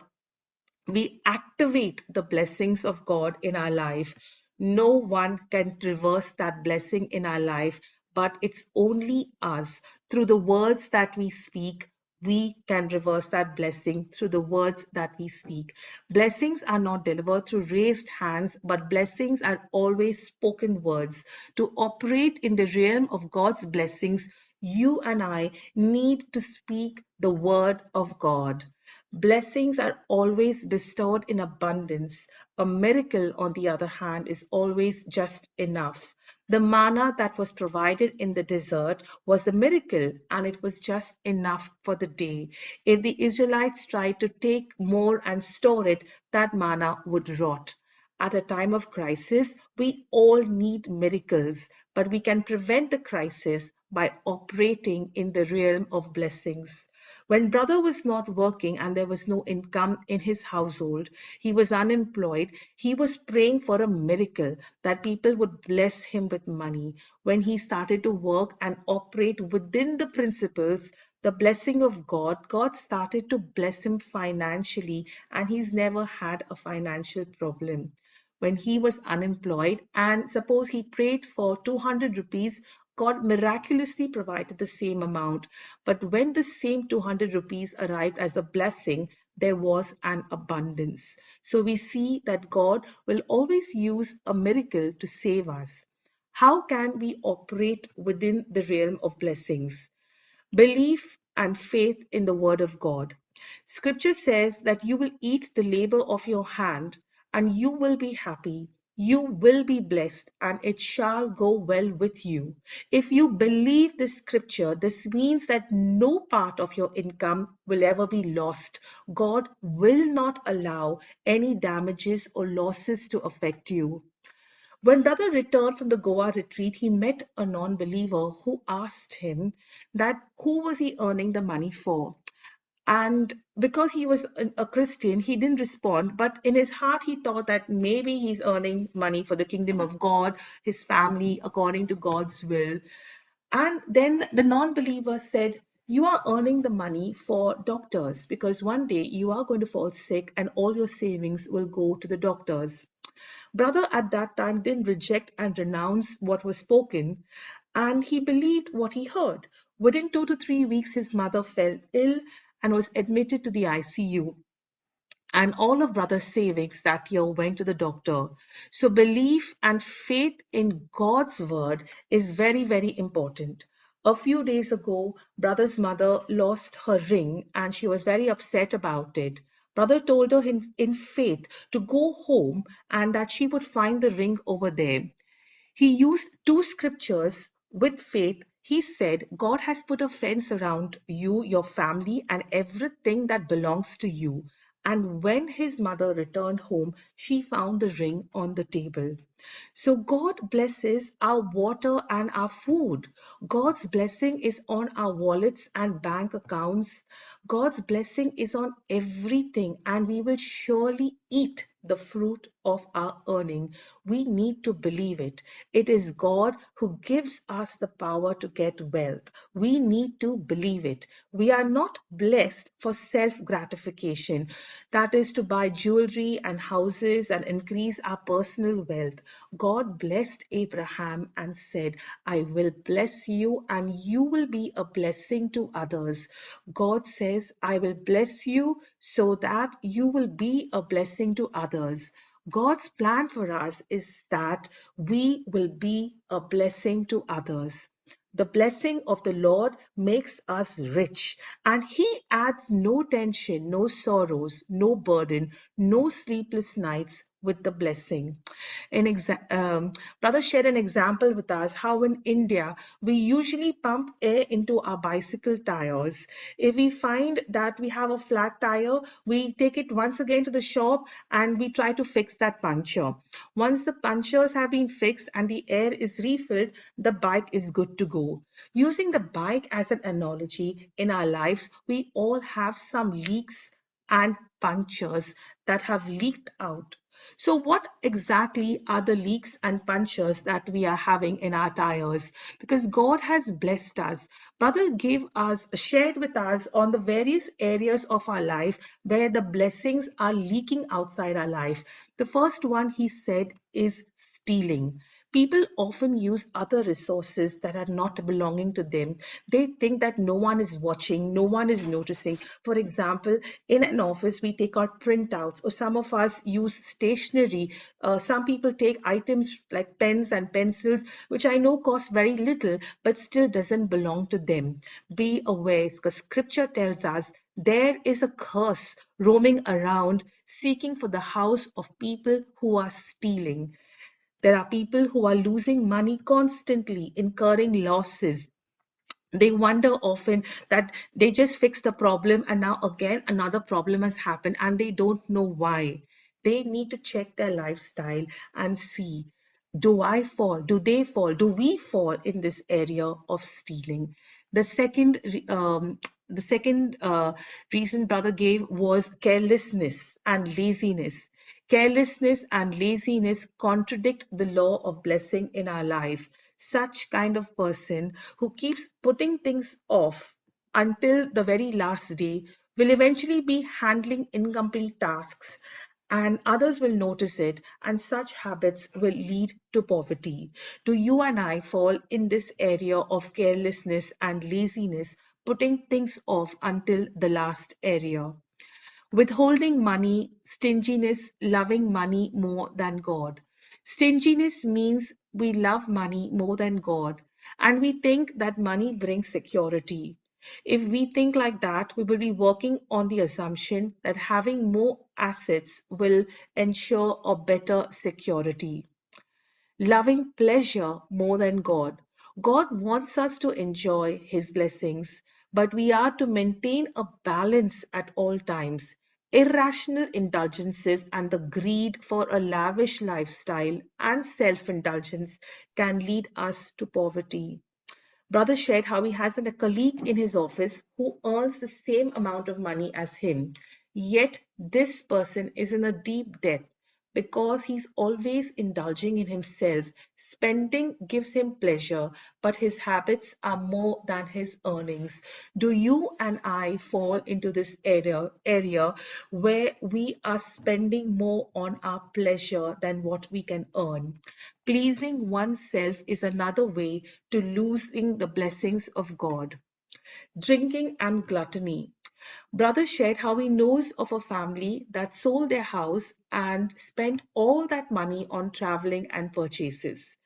we activate the blessings of God in our life. No one can reverse that blessing in our life, but it's only us. Through the words that we speak, we can reverse that blessing through the words that we speak. Blessings are not delivered through raised hands, but blessings are always spoken words. To operate in the realm of God's blessings, you and I need to speak the word of God. Blessings are always bestowed in abundance. A miracle, on the other hand, is always just enough. The manna that was provided in the desert was a miracle and it was just enough for the day. If the Israelites tried to take more and store it, that manna would rot. At a time of crisis, we all need miracles, but we can prevent the crisis by operating in the realm of blessings. When brother was not working and there was no income in his household, he was unemployed, he was praying for a miracle that people would bless him with money. When he started to work and operate within the principles, the blessing of God, God started to bless him financially, and he's never had a financial problem. When he was unemployed and suppose he prayed for 200 rupees, God miraculously provided the same amount. But when the same 200 rupees arrived as a blessing, there was an abundance. So we see that God will always use a miracle to save us. How can we operate within the realm of blessings? Belief and faith in the word of God. Scripture says that you will eat the labor of your hand and you will be happy. You will be blessed and it shall go well with you. If you believe this scripture, this means that no part of your income will ever be lost. God will not allow any damages or losses to affect you. When brother returned from the Goa retreat, he met a non-believer who asked him that who was he earning the money for? And because he was a Christian, he didn't respond. But in his heart, he thought that maybe he's earning money for the kingdom of God, his family, according to God's will. And then the non-believer said, you are earning the money for doctors because one day you are going to fall sick and all your savings will go to the doctors. Brother at that time didn't reject and renounce what was spoken, and he believed what he heard. Within 2 to 3 weeks, his mother fell ill and was admitted to the ICU. And all of brother's savings that year went to the doctor. So belief and faith in God's word is very, very important. A few days ago, brother's mother lost her ring and she was very upset about it. Brother told her in faith to go home and that she would find the ring over there. He used two scriptures with faith. He said, God has put a fence around you, your family, and everything that belongs to you. And when his mother returned home, she found the ring on the table. So God blesses our water and our food. God's blessing is on our wallets and bank accounts. God's blessing is on everything, and we will surely eat the fruit of our earning. We need to believe it. It is God who gives us the power to get wealth. We need to believe it. We are not blessed for self gratification, that is, to buy jewelry and houses and increase our personal wealth. God blessed Abraham and said, I will bless you and you will be a blessing to others. God says, I will bless you so that you will be a blessing to others. God's plan for us is that we will be a blessing to others. The blessing of the Lord makes us rich, and He adds no tension, no sorrows, no burden, no sleepless nights with the blessing. Brother shared an example with us how in India we usually pump air into our bicycle tires. If we find that we have a flat tire, we take it once again to the shop and we try to fix that puncture. Once the punctures have been fixed and the air is refilled, the bike is good to go. Using the bike as an analogy in our lives, we all have some leaks and punctures that have leaked out. So, what exactly are the leaks and punctures that we are having in our tires? Because God has blessed us. Brother shared with us on the various areas of our life where the blessings are leaking outside our life. The first one he said is stealing. People often use other resources that are not belonging to them. They think that no one is watching, no one is noticing. For example, in an office, we take out printouts, or some of us use stationery. Some people take items like pens and pencils, which I know cost very little, but still doesn't belong to them. Be aware, because scripture tells us there is a curse roaming around seeking for the house of people who are stealing. There are people who are losing money constantly, incurring losses. They wonder often that they just fixed the problem and now again another problem has happened and they don't know why. They need to check their lifestyle and see, do I fall? Do they fall? Do we fall in this area of stealing? The second, the second reason brother gave was carelessness and laziness. Carelessness and laziness contradict the law of blessing in our life. Such kind of person who keeps putting things off until the very last day will eventually be handling incomplete tasks, and others will notice it, and such habits will lead to poverty. Do you and I fall in this area of carelessness and laziness, putting things off until the last area? Withholding money, stinginess, loving money more than God. Stinginess means we love money more than God, and we think that money brings security. If we think like that, we will be working on the assumption that having more assets will ensure a better security. Loving pleasure more than God. God wants us to enjoy His blessings, but we are to maintain a balance at all times. Irrational indulgences and the greed for a lavish lifestyle and self indulgence can lead us to poverty. Brother shared how he has a colleague in his office who earns the same amount of money as him. Yet this person is in a deep debt because he's always indulging in himself. Spending gives him pleasure, but his habits are more than his earnings. Do you and I fall into this area where we are spending more on our pleasure than what we can earn? Pleasing oneself is another way to losing the blessings of God. Drinking and gluttony. Brother shared how he knows of a family that sold their house and spent all that money on traveling and purchases.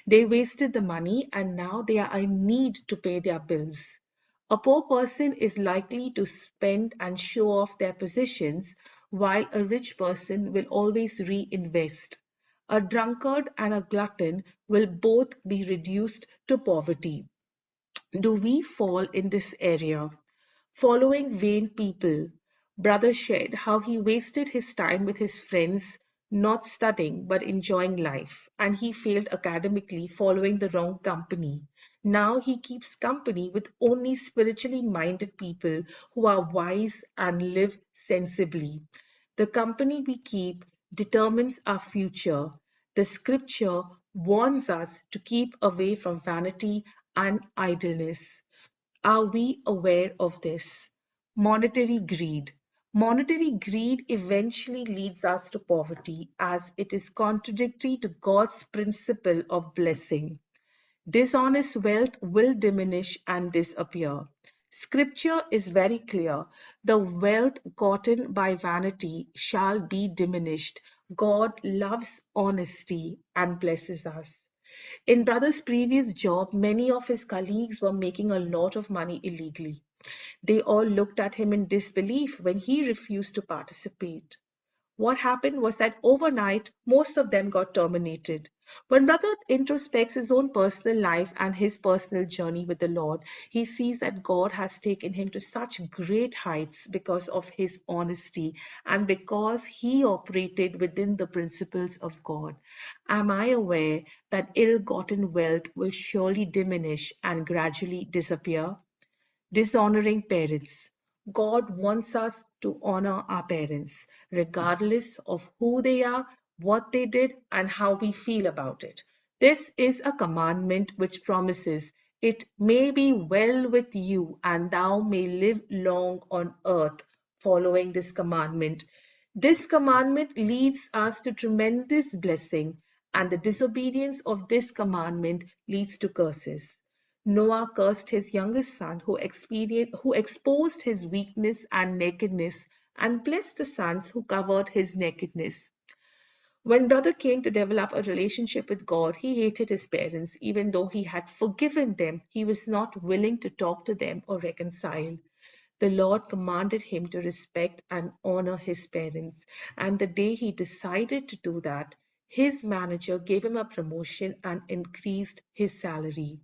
They wasted the money and now they are in need to pay their bills. A poor person is likely to spend and show off their possessions, while a rich person will always reinvest. A drunkard and a glutton will both be reduced to poverty. Do we fall in this area? Following vain people. Brother shared how he wasted his time with his friends, not studying but enjoying life, and he failed academically following the wrong company. Now he keeps company with only spiritually minded people who are wise and live sensibly. The company we keep determines our future. The scripture warns us to keep away from vanity and idleness. Are we aware of this? Monetary greed. Monetary greed eventually leads us to poverty as it is contradictory to God's principle of blessing. Dishonest wealth will diminish and disappear. Scripture is very clear. The wealth gotten by vanity shall be diminished. God loves honesty and blesses us. In Brother's previous job, many of his colleagues were making a lot of money illegally. They all looked at him in disbelief when he refused to participate. What happened was that overnight, most of them got terminated. When Brother introspects his own personal life and his personal journey with the Lord, he sees that God has taken him to such great heights because of his honesty and because he operated within the principles of God. Am I aware that ill-gotten wealth will surely diminish and gradually disappear? Dishonoring parents. God wants us to honor our parents, regardless of who they are, what they did, and how we feel about it. This is a commandment which promises, "It may be well with you, and thou may live long on earth," following this commandment. This commandment leads us to tremendous blessing, and the disobedience of this commandment leads to curses. Noah cursed his youngest son who exposed his weakness and nakedness, and blessed the sons who covered his nakedness. When Brother came to develop a relationship with God, he hated his parents. Even though he had forgiven them, he was not willing to talk to them or reconcile. The Lord commanded him to respect and honor his parents. And the day he decided to do that, his manager gave him a promotion and increased his salary.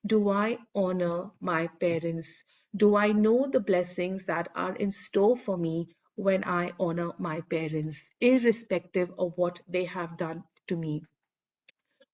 Do I honor my parents? Do I know the blessings that are in store for me when I honor my parents, irrespective of what they have done to me?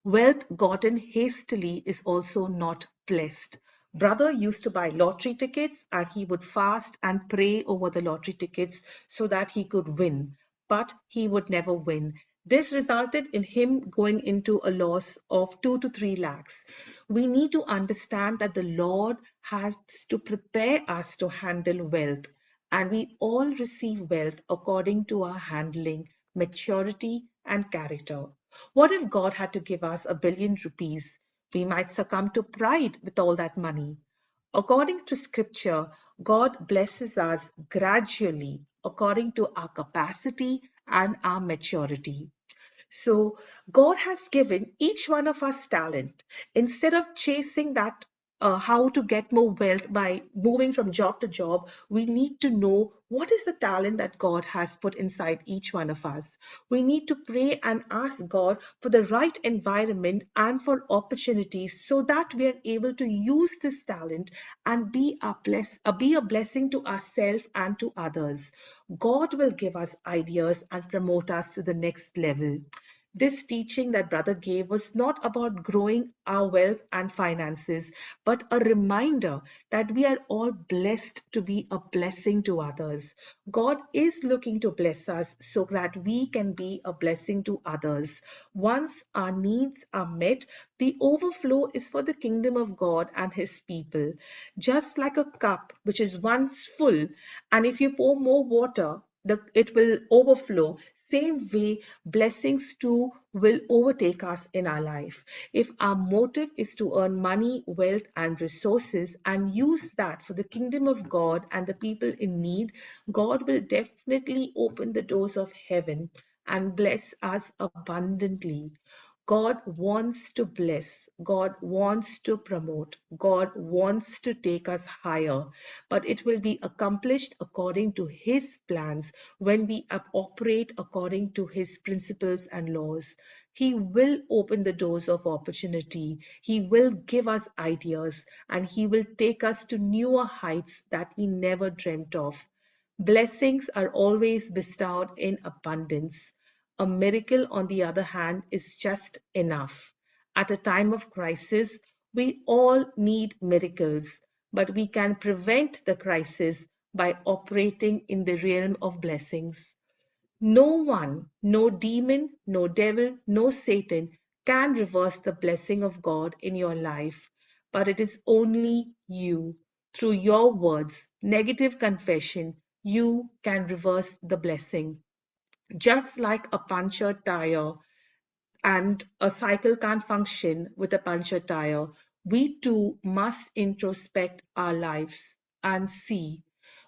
Wealth gotten hastily is also not blessed. Brother used to buy lottery tickets and he would fast and pray over the lottery tickets so that he could win, but he would never win. This resulted in him going into a loss of 2 to 3 lakhs. We need to understand that the Lord has to prepare us to handle wealth, and we all receive wealth according to our handling, maturity, and character. What if God had to give us 1 billion rupees? We might succumb to pride with all that money. According to scripture, God blesses us gradually according to our capacity and our maturity. So God has given each one of us talent. Instead of chasing that how to get more wealth by moving from job to job, we need to know what is the talent that God has put inside each one of us. We need to pray and ask God for the right environment and for opportunities so that we are able to use this talent and be a blessing to ourselves and to others. God will give us ideas and promote us to the next level. This teaching that Brother gave was not about growing our wealth and finances, but a reminder that we are all blessed to be a blessing to others. God is looking to bless us so that we can be a blessing to others. Once our needs are met, the overflow is for the kingdom of God and His people. Just like a cup which is once full, and if you pour more water, it will overflow. Same way, blessings too will overtake us in our life. If our motive is to earn money, wealth, and resources and use that for the kingdom of God and the people in need, God will definitely open the doors of heaven and bless us abundantly. God wants to bless. God wants to promote. God wants to take us higher. But it will be accomplished according to His plans when we operate according to His principles and laws. He will open the doors of opportunity. He will give us ideas and He will take us to newer heights that we never dreamt of. Blessings are always bestowed in abundance. A miracle, on the other hand, is just enough. At a time of crisis, we all need miracles, but we can prevent the crisis by operating in the realm of blessings. No one, no demon, no devil, no Satan can reverse the blessing of God in your life, but it is only you. Through your words, negative confession, you can reverse the blessing. Just like a punctured tire and a cycle can't function with a punctured tire, we too must introspect our lives and see,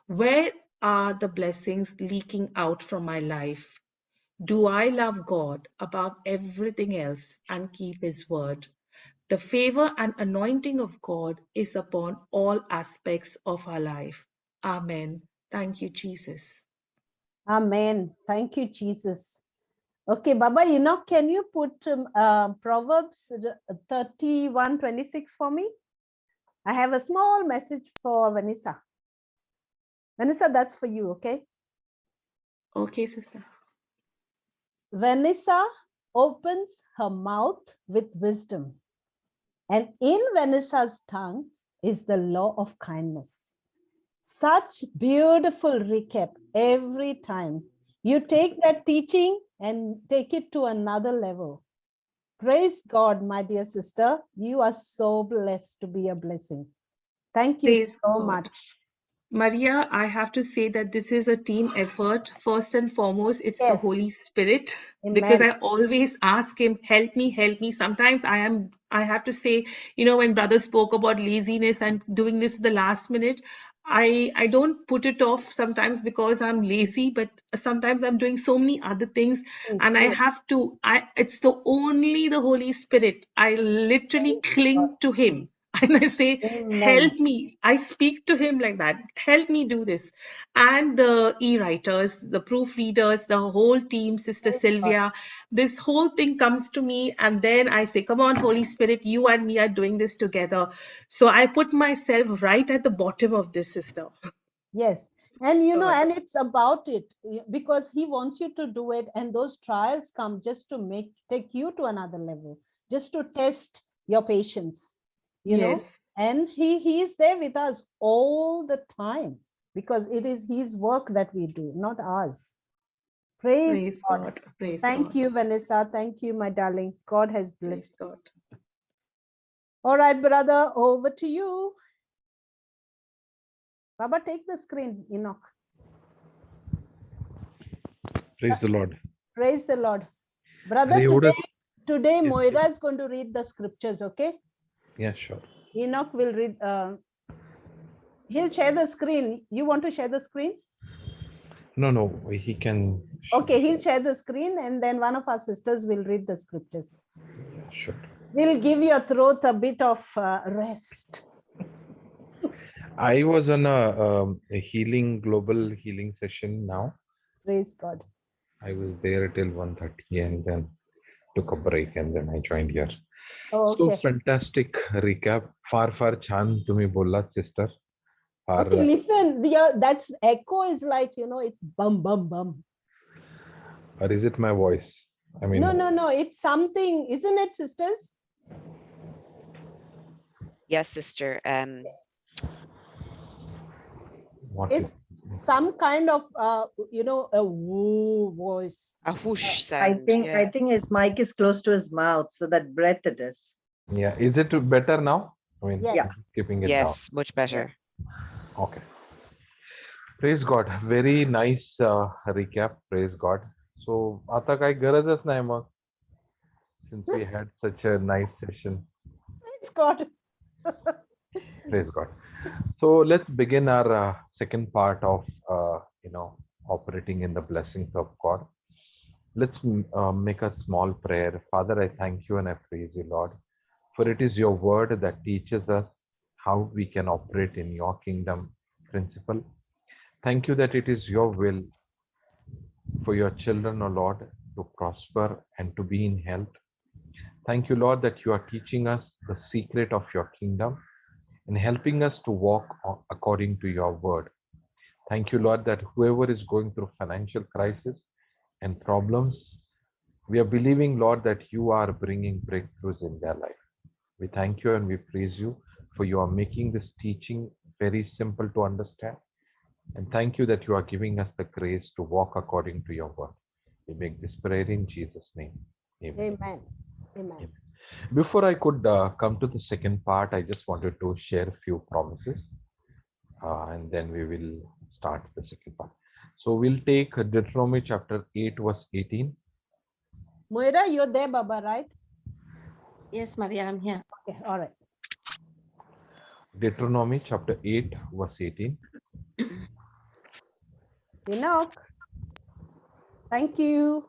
where are the blessings leaking out from my life? Do I love God above everything else and keep His word? The favor and anointing of God is upon all aspects of our life. Amen. Thank you, Jesus. Amen. Thank you, Jesus. Okay, Baba, can you put Proverbs 31:26 for me? I have a small message for Vanessa. Vanessa, that's for you, okay? Okay, sister. Vanessa opens her mouth with wisdom, and in Vanessa's tongue is the law of kindness. Such beautiful recap every time. You take that teaching and take it to another level. Praise God, my dear sister. You are so blessed to be a blessing. Thank you Praise so God. much. Maria, I have to say that this is a team effort. First and foremost, it's the Yes. Holy Spirit, because Amen. I always ask him, help me, help me. Sometimes I have to say, when brother spoke about laziness and doing this at the last minute, I don't put it off sometimes because I'm lazy, but sometimes I'm doing so many other things and I Yes. have to, it's only the Holy Spirit. I literally cling to him. And I say, Amen. help me. I speak to him like that. Help me do this. And the e-writers, the proofreaders, the whole team, Sister Praise God. Sylvia, this whole thing comes to me. And then I say, come on, Holy Spirit, you and me are doing this together. So I put myself right at the bottom of this, sister. Yes. And God. and it's about it because he wants you to do it. And those trials come just to take you to another level, just to test your patience, Yes. and he is there with us all the time because it is his work that we do, not ours. Praise God. God. Praise Thank God. you, Vanessa. Thank you, my darling. God has Praise blessed. God. All right, brother, over to you. Baba, take the screen, Enoch. Praise the Lord. Praise the Lord. Brother, Hari today Yes, Moira is going to read the scriptures, okay? Yeah, sure. Enoch will read. He'll share the screen. You want to share the screen? No, he can. Okay, he'll share the screen and then one of our sisters will read the scriptures. Yeah, sure. We'll give your throat a bit of rest. I was on a global healing session now. Praise God. I was there till 1:30 and then took a break and then I joined here. Oh, So okay. fantastic recap. Far chan tumi bolla, sister. Okay, listen, that's echo is like, it's bum, bum, bum. Or is it my voice? I mean, No, it's something, isn't it, sisters? Yes, sister. what It's is some kind of, a woo voice. A whoosh I sound. think Yeah. his mic is close to his mouth, so that breath it is. Yeah, is it better now? I mean, Yes. I'm keeping it Yes, much better. down. Okay. Praise God. Very nice recap. Praise God. So, आता काही गरजच नाही मग, since we had such a nice session. Praise God. Praise God. So let's begin our second part of operating in the blessings of God. Let's make a small prayer. Father, I thank you and I praise you, Lord, for it is your word that teaches us how we can operate in your kingdom principle. Thank you that it is your will for your children, O Lord, to prosper and to be in health. Thank you, Lord, that you are teaching us the secret of your kingdom and helping us to walk according to your word. Thank you, Lord, that whoever is going through financial crisis and problems, we are believing, Lord, that you are bringing breakthroughs in their life. We thank you and we praise you for you are making this teaching very simple to understand. And thank you that you are giving us the grace to walk according to your word. We make this prayer in Jesus' name. Amen. Amen. Amen. Before I could come to the second part, I just wanted to share a few promises and then we will start the second part. So we'll take Deuteronomy chapter 8, verse 18. Moira, you're there, Baba, right? Yes, Maria, I'm here. Okay, all right. Deuteronomy chapter 8, verse 18. Enoch. Thank you.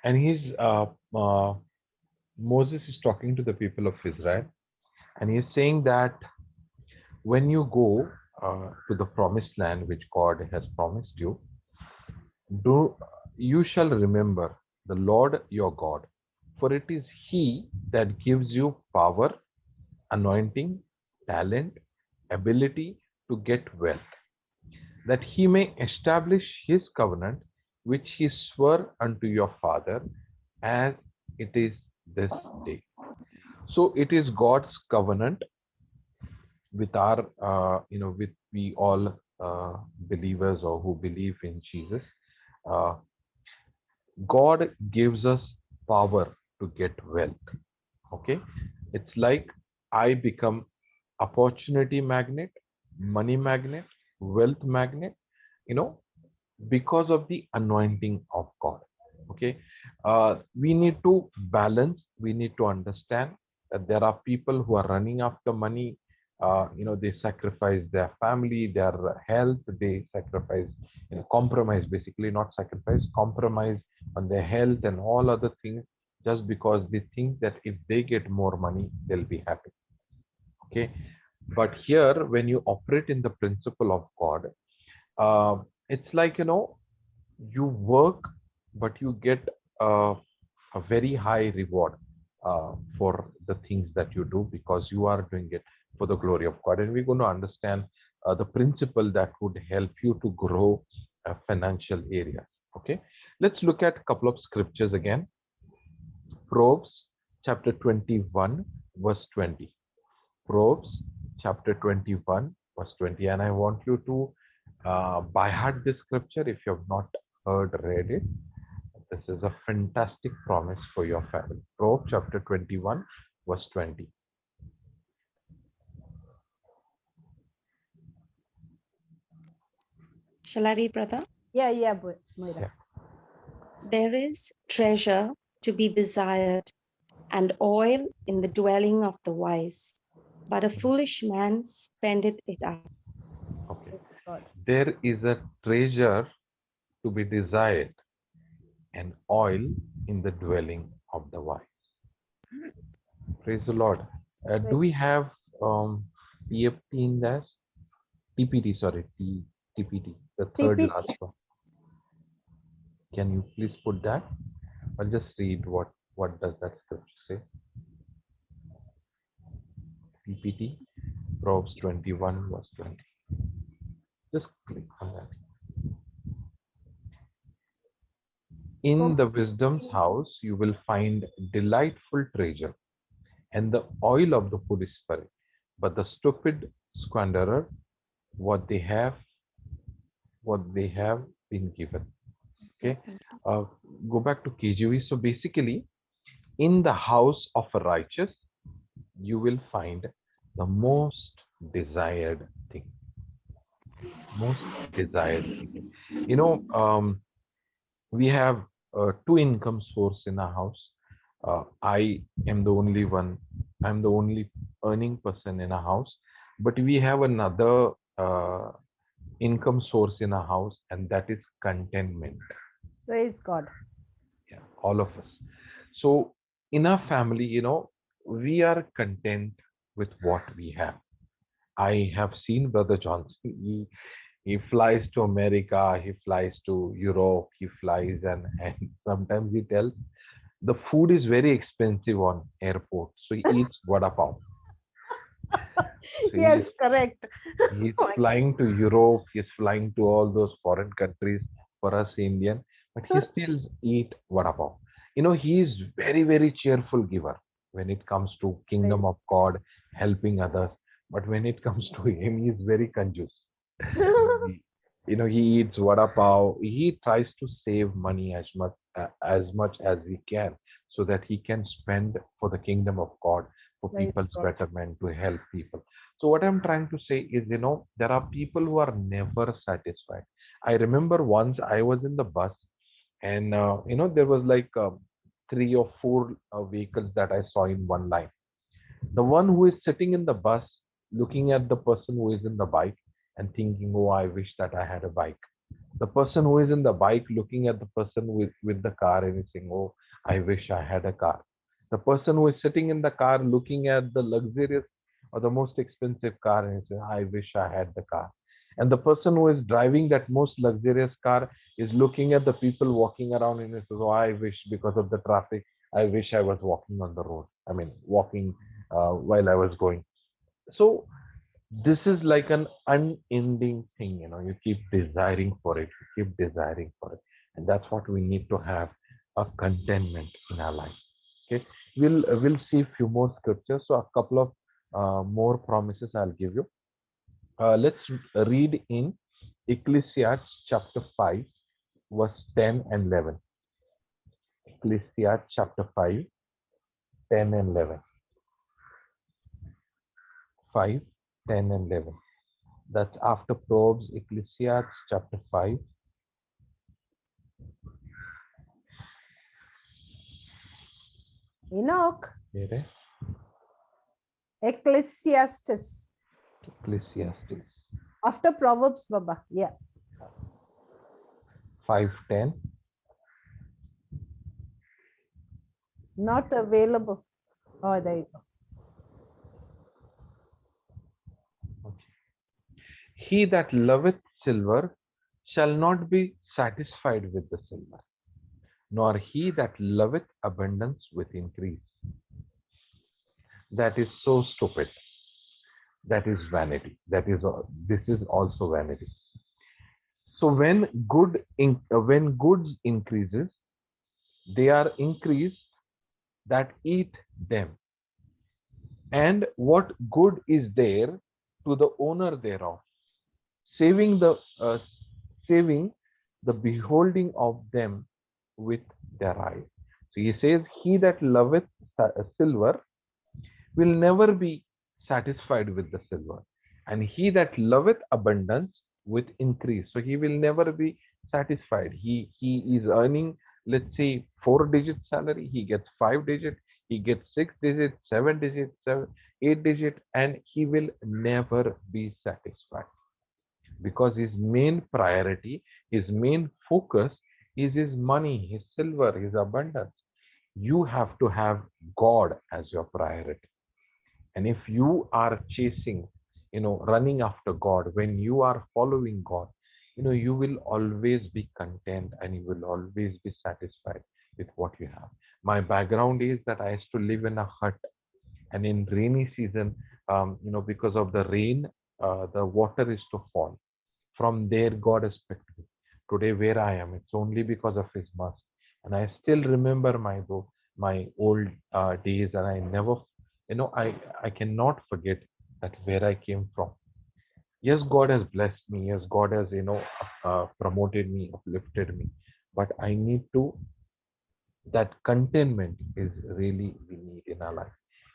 And Moses is talking to the people of Israel, and he's saying that when you go to the promised land which God has promised you, you shall remember the Lord your God, for it is He that gives you power, anointing, talent, ability to get wealth, that He may establish His covenant which He swore unto your father, as it is this day. So it is God's covenant with our, with we all believers or who believe in Jesus. God gives us power to get wealth. Okay, it's like I become opportunity magnet, money magnet, wealth magnet, because of the anointing of God. Okay, we need to balance. We need to understand that there are people who are running after money. They sacrifice their family, their health. They sacrifice, compromise, basically not sacrifice, compromise on their health and all other things, just because they think that if they get more money, they'll be happy. Okay, but here, when you operate in the principle of God, it's like, you work, but you get a very high reward for the things that you do, because you are doing it for the glory of God. And we're going to understand the principle that would help you to grow financial areas. Okay, let's look at a couple of scriptures again. Proverbs chapter 21, verse 20. Proverbs chapter 21, verse 20. And I want you to by heart this scripture if you have not read it. This is a fantastic promise for your family. Proverbs chapter 21, verse 20. Shall I read, brother? Yeah, Moira. Yeah. There is treasure to be desired and oil in the dwelling of the wise, but a foolish man spendeth it up. Okay. Praise God. There is a treasure to be desired and oil in the dwelling of the wise. Praise the Lord. Do we have TFT in this? TPT, sorry, TPT, the third TPT. last one. Can you please put that? I'll just read what does that scripture say. TPT, Proverbs 21, verse 20. Just click on that. In the wisdom's house, you will find delightful treasure and the oil of the foolish spirit. But the stupid squanderer what they have been given. Okay. Go back to KJV. So basically, in the house of a righteous, you will find the most desired thing. Most desired thing. We have two income sources in our house. I am the only one. I'm the only earning person in a house. But we have another income source in a house, and that is contentment. Praise God. Yeah, all of us. So in our family, we are content with what we have. I have seen Brother Johnson. He flies to America, he flies to Europe, he flies and sometimes he tells the food is very expensive on airport. So he eats vada pav. So Yes, correct. he's Oh my flying to Europe, he's flying to all those foreign countries for us Indian, but he still eat vada pav. You know, he is very, very cheerful giver when it comes to kingdom of God, helping others. But when it comes to him, he is very conjuice. He- you know, he eats vada pav. He tries to save money as much as he can, so that he can spend for the kingdom of God, for Praise people's God. betterment, to help people. So what I'm trying to say is, you know, there are people who are never satisfied. I remember once I was in the bus, and you know, there was like three or four vehicles that I saw in one line. The one who is sitting in the bus, looking at the person who is in the bike and thinking, oh, I wish that I had a bike. The person who is in the bike looking at the person with the car and is saying, oh, I wish I had a car. The person who is sitting in the car looking at the luxurious or the most expensive car and is saying, I wish I had the car. And the person who is driving that most luxurious car is looking at the people walking around and says, oh, I wish, because of the traffic, I wish I was walking on the road. I mean, walking while I was going. So this is like an unending thing, you know. You keep desiring for it, you keep desiring for it, and that's what we need to have, a contentment in our life. Okay, we'll see a few more scriptures. So a couple of more promises I'll give you. Let's read in Ecclesiastes chapter 5 verse 10 and 11. Ecclesiastes chapter 5, 10 and 11. 5, 10 and 11. That's after Proverbs, Ecclesiastes chapter 5. Enoch, Here, Ecclesiastes. Ecclesiastes After Proverbs, Baba. Yeah. 5:10. Not available. Oh, there you go. He that loveth silver shall not be satisfied with the silver, nor he that loveth abundance with increase. That is so stupid. That is vanity. This is also vanity. So when when goods increases, they are increased that eat them, and what good is there to the owner thereof, saving saving the beholding of them with their eyes. So he says, he that loveth silver will never be satisfied with the silver, and he that loveth abundance with increase. So he will never be satisfied. He is earning, let's say, 4-digit salary. He gets 5-digit. He gets 6-digit, 7-digit, 8-digit, and he will never be satisfied, because his main priority, his main focus is his money, his silver, his abundance. You have to have God as your priority. And if you are chasing, running after God, when you are following God, you will always be content and you will always be satisfied with what you have. My background is that I used to live in a hut, and in rainy season, because of the rain, the water is to fall. From there, God has picked me. Today, where I am, it's only because of His mercy. And I still remember my old days, and I never, I cannot forget that where I came from. Yes, God has blessed me. Yes, God has, promoted me, uplifted me. But I need to, that contentment is really we need in our life.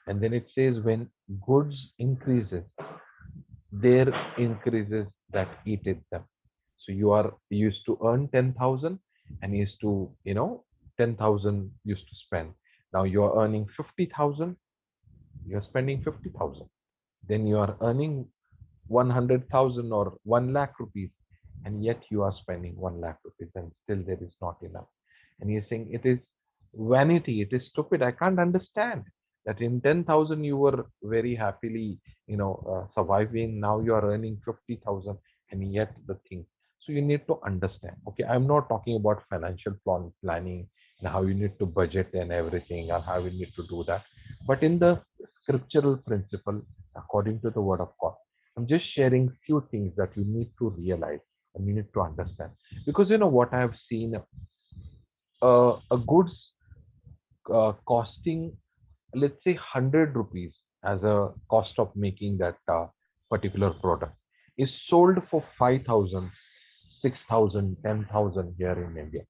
And then it says, when goods increases, there increases that eateth them. So you used to earn 10,000 and used to, 10,000 used to spend. Now you are earning 50,000, you're spending 50,000. Then you are earning 100,000 or 1 lakh rupees, and yet you are spending 1 lakh rupees, and still there is not enough. And he's saying it is vanity, it is stupid. I can't understand that in 10,000 you were very happily, surviving. Now you are earning 50,000 and yet the thing. So you need to understand. Okay, I'm not talking about financial planning and how you need to budget and everything and how you need to do that. But in the scriptural principle, according to the word of God, I'm just sharing few things that you need to realize and you need to understand. Because you know what I've seen, a goods costing, let's say 100 rupees as a cost of making that particular product is sold for 5,000, 6,000, 10,000 here in India.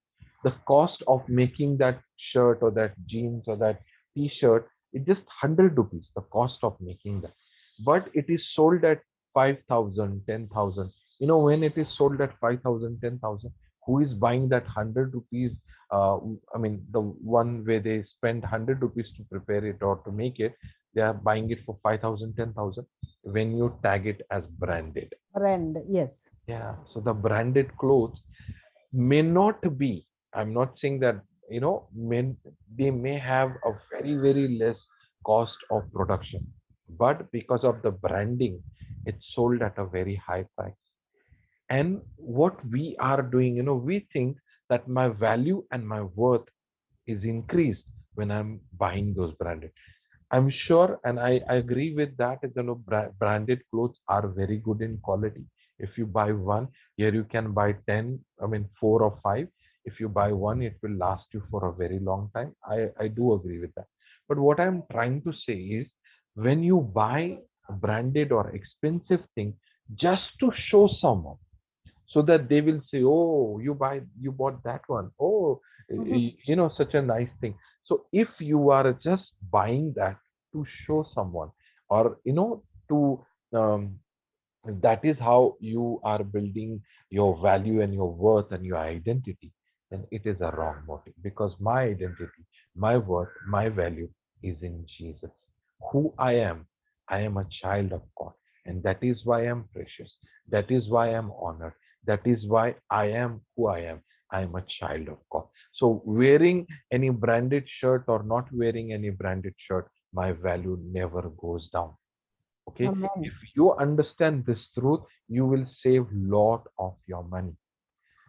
The cost of making that shirt or that jeans or that t-shirt is just 100 rupees, the cost of making that. But it is sold at 5,000, 10,000. You know, when it is sold at 5,000, 10,000, who is buying that 100 rupees? I mean, the one where they spend 100 rupees to prepare it or to make it, they are buying it for 5,000, 10,000 when you tag it as branded. Brand, yes. Yeah, so the branded clothes may not be, I'm not saying that, you know, they may have a very, very less cost of production, but because of the branding, it's sold at a very high price. And what we are doing, you know, we think that my value and my worth is increased when I'm buying those branded. I'm sure, and I agree with that. You know, branded clothes are very good in quality. If you buy one, here you can buy 10, I mean, 4 or 5. If you buy one, it will last you for a very long time. I do agree with that. But what I'm trying to say is, when you buy a branded or expensive thing just to show someone, so that they will say, oh, you bought that one. Oh, you know, such a nice thing. So if you are just buying that to show someone, or you know, to that is how you are building your value and your worth and your identity, then it is a wrong motive. Because my identity, my worth, my value is in Jesus. Who I am a child of God, and that is why I'm precious. That is why I'm honored. That is why I am who I am. I am a child of God. So wearing any branded shirt or not wearing any branded shirt, my value never goes down. Okay, Amen. if you understand this truth, you will save lot of your money,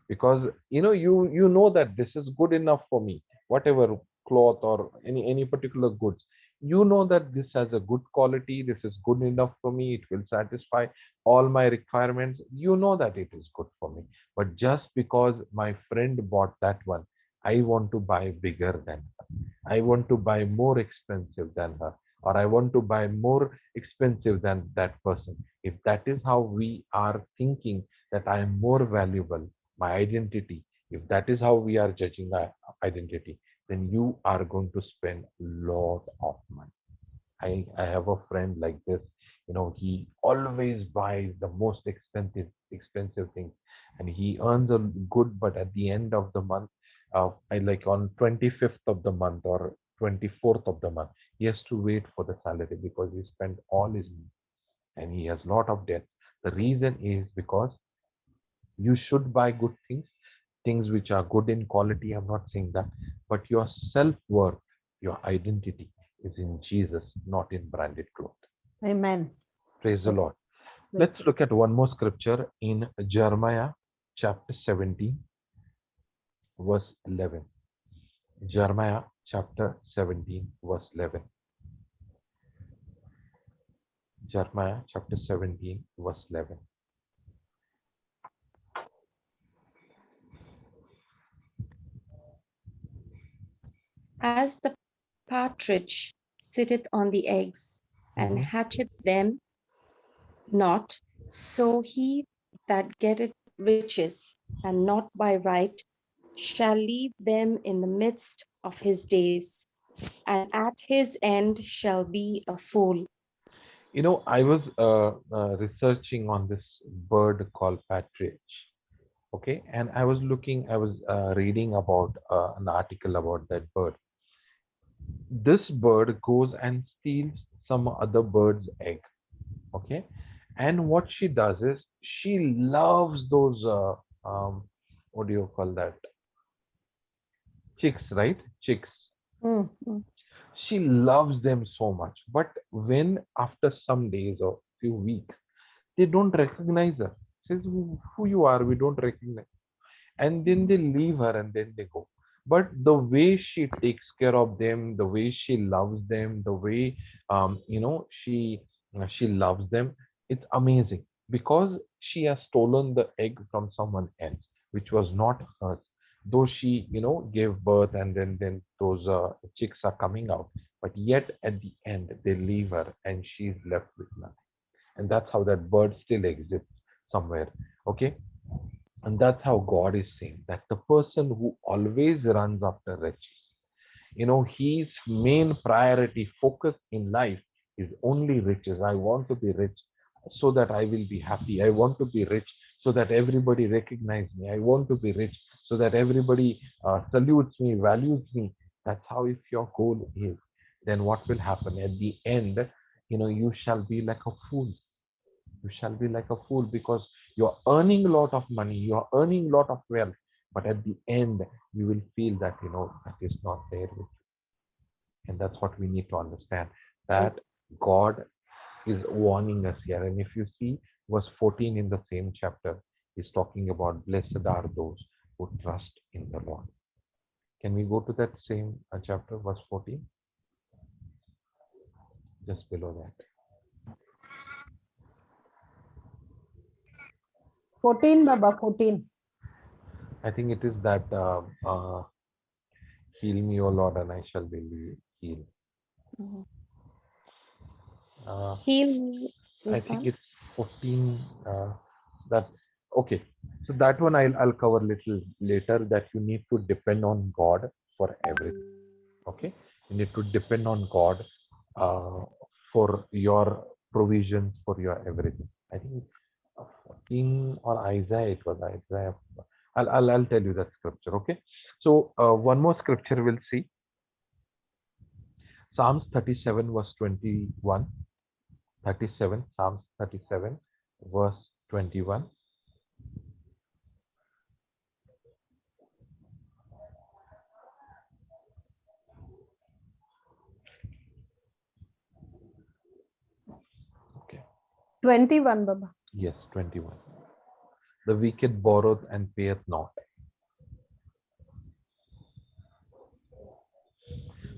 because you know, you know that this is good enough for me. Whatever cloth or any particular goods, you know that this has a good quality, this is good enough for me, it will satisfy all my requirements. You know that it is good for me. But just because my friend bought that one, I want to buy bigger than her, I want to buy more expensive than her, or I want to buy more expensive than that person. If that is how we are thinking, that I am more valuable, my identity, if that is how we are judging our identity, then you are going to spend a lot of money. I have a friend like this. You know, he always buys the most expensive things, and he earns a good, but at the end of the month, I like on 25th of the month or 24th of the month, he has to wait for the salary because he spent all his money and he has a lot of debt. The reason is because you should buy good things, things which are good in quality. I'm not saying that, but your self-worth, your identity is in Jesus, not in branded clothes. Amen. Praise the Lord. Praise Let's look at one more scripture in Jeremiah chapter 17, verse 11. Jeremiah chapter 17, verse 11. Jeremiah chapter 17, verse 11. As the partridge sitteth on the eggs, and hatcheth them not, so he that getteth riches, and not by right, shall leave them in the midst of his days, and at his end shall be a fool. You know, I was researching on this bird called partridge. Okay, and I was reading about an article about that bird. This bird goes and steals some other bird's egg. Okay, and what she does is she loves those what do you call that, chicks, right? Chicks. She loves them so much, but when after some days or few weeks they don't recognize her, Says, who you are, we don't recognize. And then they leave her and then they go. But the way she takes care of them, the way she loves them, the way she loves them, it's amazing, because she has stolen the egg from someone else, which was not hers. Though she gave birth, and then those chicks are coming out, but yet at the end they leave her and she's left with nothing. And that's how that bird still exists somewhere. Okay. And that's how God is saying that the person who always runs after riches, his main priority focus in life is only riches. I want to be rich so that I will be happy. I want to be rich so that everybody recognize me. I want to be rich so that everybody salutes me, values me. That's how, if your goal is, then what will happen at the end? You shall be like a fool. You shall be like a fool, because you're earning a lot of money, you're earning a lot of wealth, but at the end you will feel that that is not there with you. And that's what we need to understand, that God is warning us here. And if you see verse 14 in the same chapter, he's talking about blessed are those who trust in the Lord. Can we go to that same chapter, verse 14? Just below that. 14, Baba, 14. I think it is that heal me, O Lord, and I shall be healed. Mhm. Uh, Heal me I is think one. it's 14. That okay. So that one I'll cover little later. That you need to depend on God for everything. Okay, you need to depend on God for your provisions, for your everything. I think 14 or Isaiah. It was Isaiah. I'll tell you that scripture. Okay. So one more scripture we'll see. Psalms 37 verse 21. 37, Psalms 37 verse 21. Okay. 21, Baba. Yes, 21. The wicked borroweth and payeth not.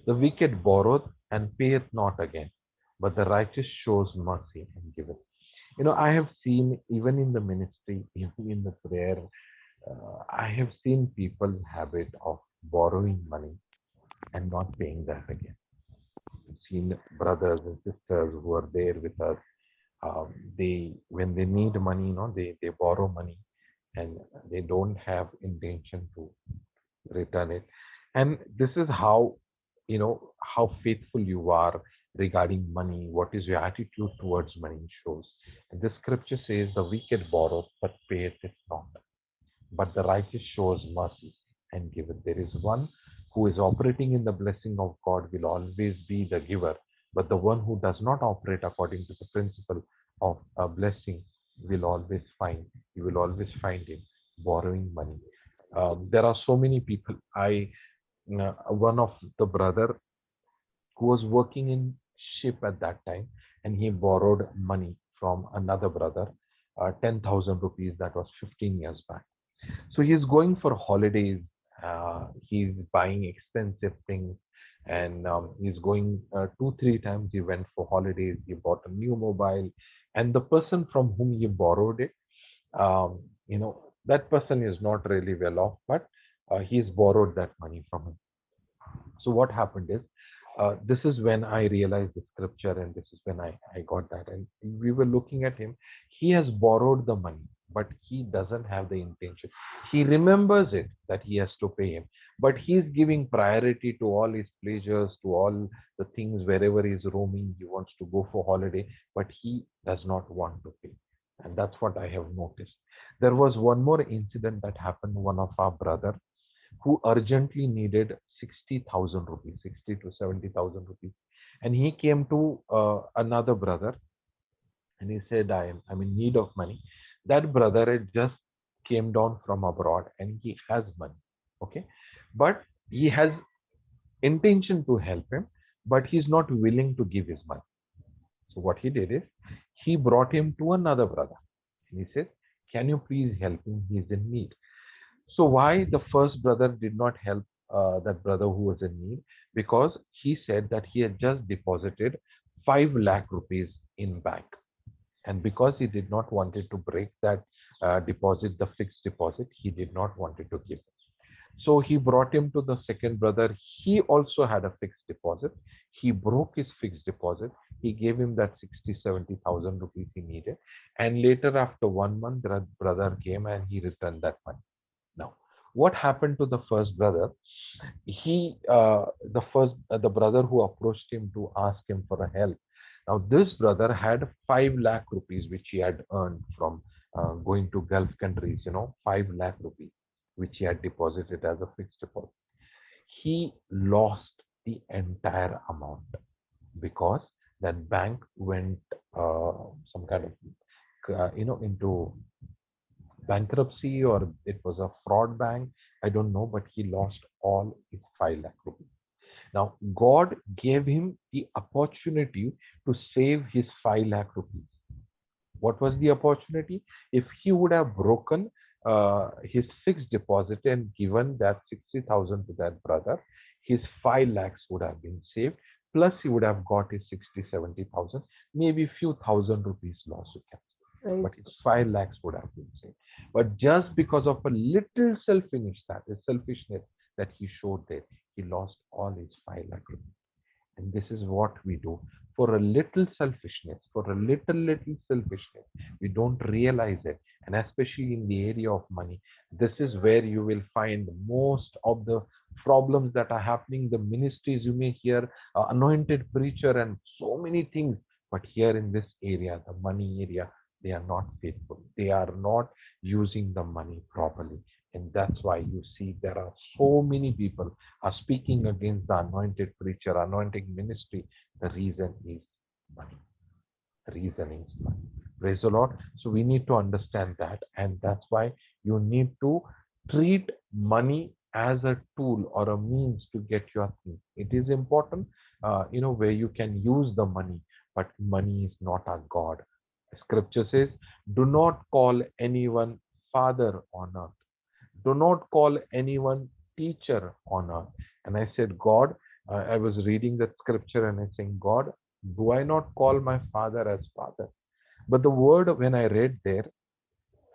The wicked borroweth and payeth not again, but the righteous shows mercy and giveth. I have seen, even in the ministry, even in the prayer, I have seen people's habit of borrowing money and not paying that again. I've seen brothers and sisters who are there with us. When they need money, they borrow money, and they don't have intention to return it. And this is how how faithful you are regarding money. What is your attitude towards money shows. And the scripture says, the wicked borrow but payeth it not, but the righteous shows mercy and giveth. There is one who is operating in the blessing of God will always be the giver, but the one who does not operate according to the principle of a blessing will always find, you will always find him borrowing money. There are so many people. One of the brother who was working in ship at that time, and he borrowed money from another brother, 10,000 rupees. That was 15 years back. So he's going for holidays. He's buying expensive things, and he's going 2-3 times. He went for holidays. He bought a new mobile, and the person from whom he borrowed it, that person is not really well off, but he's borrowed that money from him. So what happened is, this is when I realized the scripture, and this is when I got that. And we were looking at him. He has borrowed the money, but he doesn't have the intention. He remembers it that he has to pay him, but he's giving priority to all his pleasures, to all the things. Wherever he's roaming, he wants to go for holiday, but he does not want to pay. And that's what I have noticed. There was one more incident that happened. One of our brother who urgently needed 60,000 rupees, 60 to 70,000 rupees. And he came to another brother, and he said, I'm in need of money. That brother had just came down from abroad, and he has money. Okay. But he has intention to help him, but he's not willing to give his money. So what he did is, he brought him to another brother. And he said, Can you please help him? He is in need. So why the first brother did not help that brother who was in need? Because he said that he had just deposited 5 lakh rupees in bank. And because he did not wanted to break that deposit, the fixed deposit, he did not wanted to give it. So he brought him to the second brother. He also had a fixed deposit. He broke his fixed deposit. He gave him that 60,000-70,000 rupees he needed. And later, after 1 month, the brother came and he returned that money. Now, what happened to the first brother? The brother who approached him to ask him for a help. Now, this brother had 5 lakh rupees, which he had earned from going to Gulf countries, 5 lakh rupees, which he had deposited as a fixed deposit. He lost the entire amount because that bank went some kind of, into bankruptcy, or it was a fraud bank. I don't know, but he lost all his 5 lakh rupees. Now, God gave him the opportunity to save his 5 lakh rupees. What was the opportunity? If he would have broken his fixed deposit and given that 60,000 to that brother, his 5 lakhs would have been saved. Plus, he would have got his 60,000-70,000, maybe few thousand rupees loss, you can say. But his 5 lakhs would have been saved. But just because of a little selfishness that he showed there, he lost all his 5 lakh rupees. And this is what we do. For a little selfishness, for a little selfishness, we don't realize it. And especially in the area of money, this is where you will find most of the problems that are happening. The ministries, you may hear anointed preacher and so many things. But here in this area, the money area, they are not faithful. They are not using the money properly. And that's why you see there are so many people are speaking against the anointed preacher, anointing ministry. The reason is money. The reason is money. Praise the Lord. So we need to understand that. And that's why you need to treat money as a tool or a means to get your things. It is important, where you can use the money, but money is not our God. Scripture says, do not call anyone father on earth. Do not call anyone teacher on earth. And I said, God, I was reading that scripture and I saying, God, do I not call my father as father? But the word, when I read there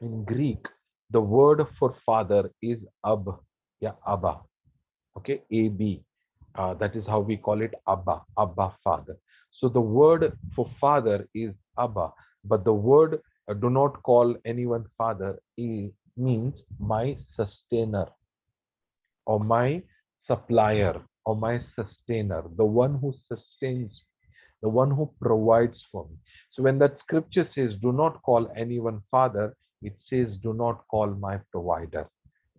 in Greek, the word for father is Abba. Okay, A-B. That is how we call it, Abba, father. So the word for father is Abba, but the word do not call anyone father means my sustainer or my supplier or my sustainer, the one who sustains, the one who provides for me. So when that scripture says, do not call anyone father, it says, do not call my provider,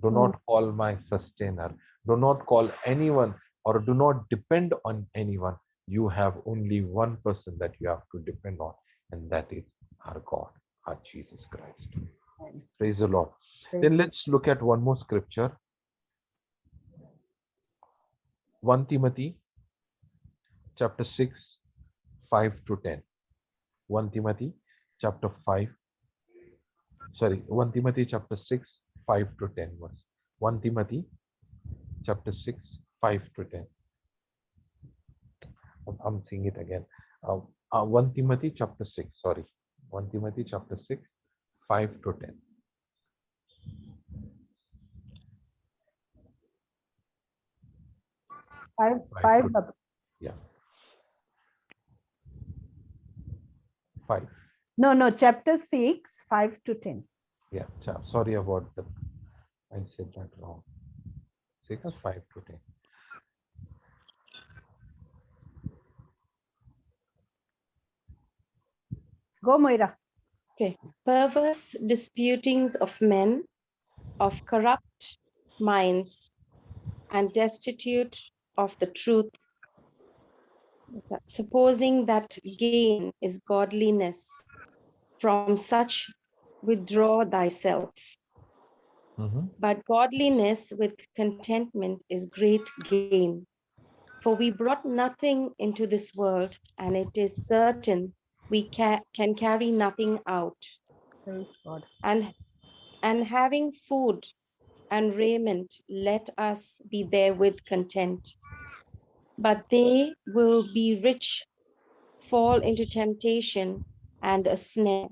do not call my sustainer, do not call anyone, or do not depend on anyone. You have only one person that you have to depend on, and that is our God, our Jesus Christ. Praise the Lord. Then let's look at one more scripture. 1 Timothy chapter 6, 5 to 10. 1 Timothy chapter 6, 5 to 10 verse. 1 Timothy chapter 6, 5 to 10. I'm seeing it again. 1 Timothy chapter 6, 1 Timothy chapter 6, 5 to 10. Five. Yeah. 5. No, chapter 6, 5 to 10. Yeah, sorry about that. I said that wrong. 6, 5 to 10. Go, Moira. Okay. Perverse disputings of men, of corrupt minds, and destitute of the truth, supposing that gain is godliness. From such withdraw thyself. But godliness with contentment is great gain. For we brought nothing into this world, and it is certain we can carry nothing out. Praise God. And and having food and raiment, let us be therewith content. But they will be rich, fall into temptation and a snare,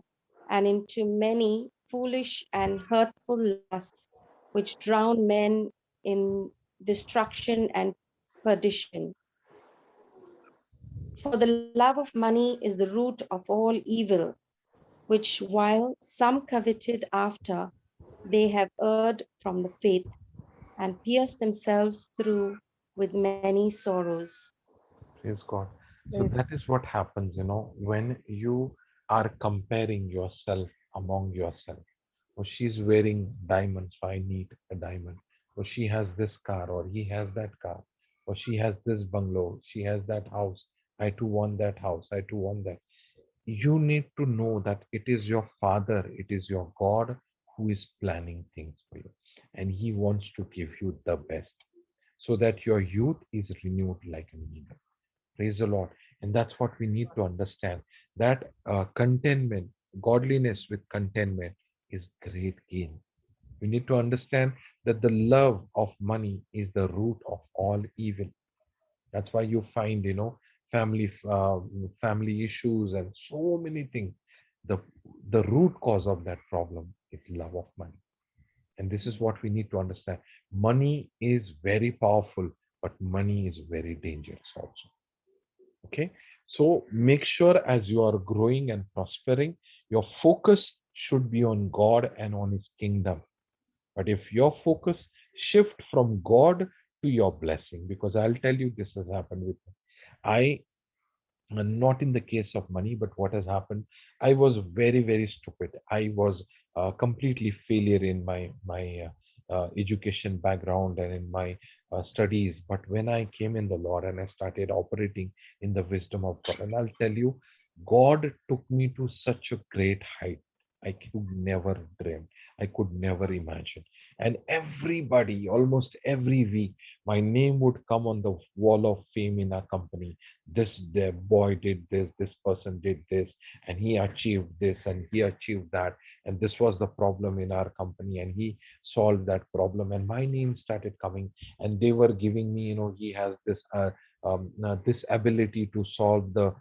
and into many foolish and hurtful lusts, which drown men in destruction and perdition. For the love of money is the root of all evil, which while some coveted after, they have erred from the faith and pierced themselves through with many sorrows. Praise God. So Praise that is what happens, when you are comparing yourself among yourself. Or she's wearing diamonds, so I need a diamond. Or she has this car, or he has that car. Or she has this bungalow, she has that house. I too want that house, I too want that. You need to know that it is your Father, it is your God who is planning things for you. And He wants to give you the best so that your youth is renewed like an eagle. Praise the Lord. And that's what we need to understand, that contentment, godliness with contentment is great gain. We need to understand that the love of money is the root of all evil. That's why you find, family issues and so many things. The root cause of that problem is love of money. And this is what we need to understand. Money is very powerful, but money is very dangerous also. Okay, so make sure as you are growing and prospering, your focus should be on God and on His kingdom. But if your focus shift from God to your blessing, because I'll tell you, this has happened with me. Not in the case of money, but what has happened, I was very, very stupid. I was completely failure in my education background and in my studies. But when I came in the Lord and I started operating in the wisdom of God, and I'll tell you, God took me to such a great height I could never dream, I could never imagine. And everybody, almost every week, my name would come on the wall of fame in our company. The boy did this person did this, and he achieved this and he achieved that, and this was the problem in our company, and he solved that problem, and my name started coming, and they were giving me, he has this ability to solve the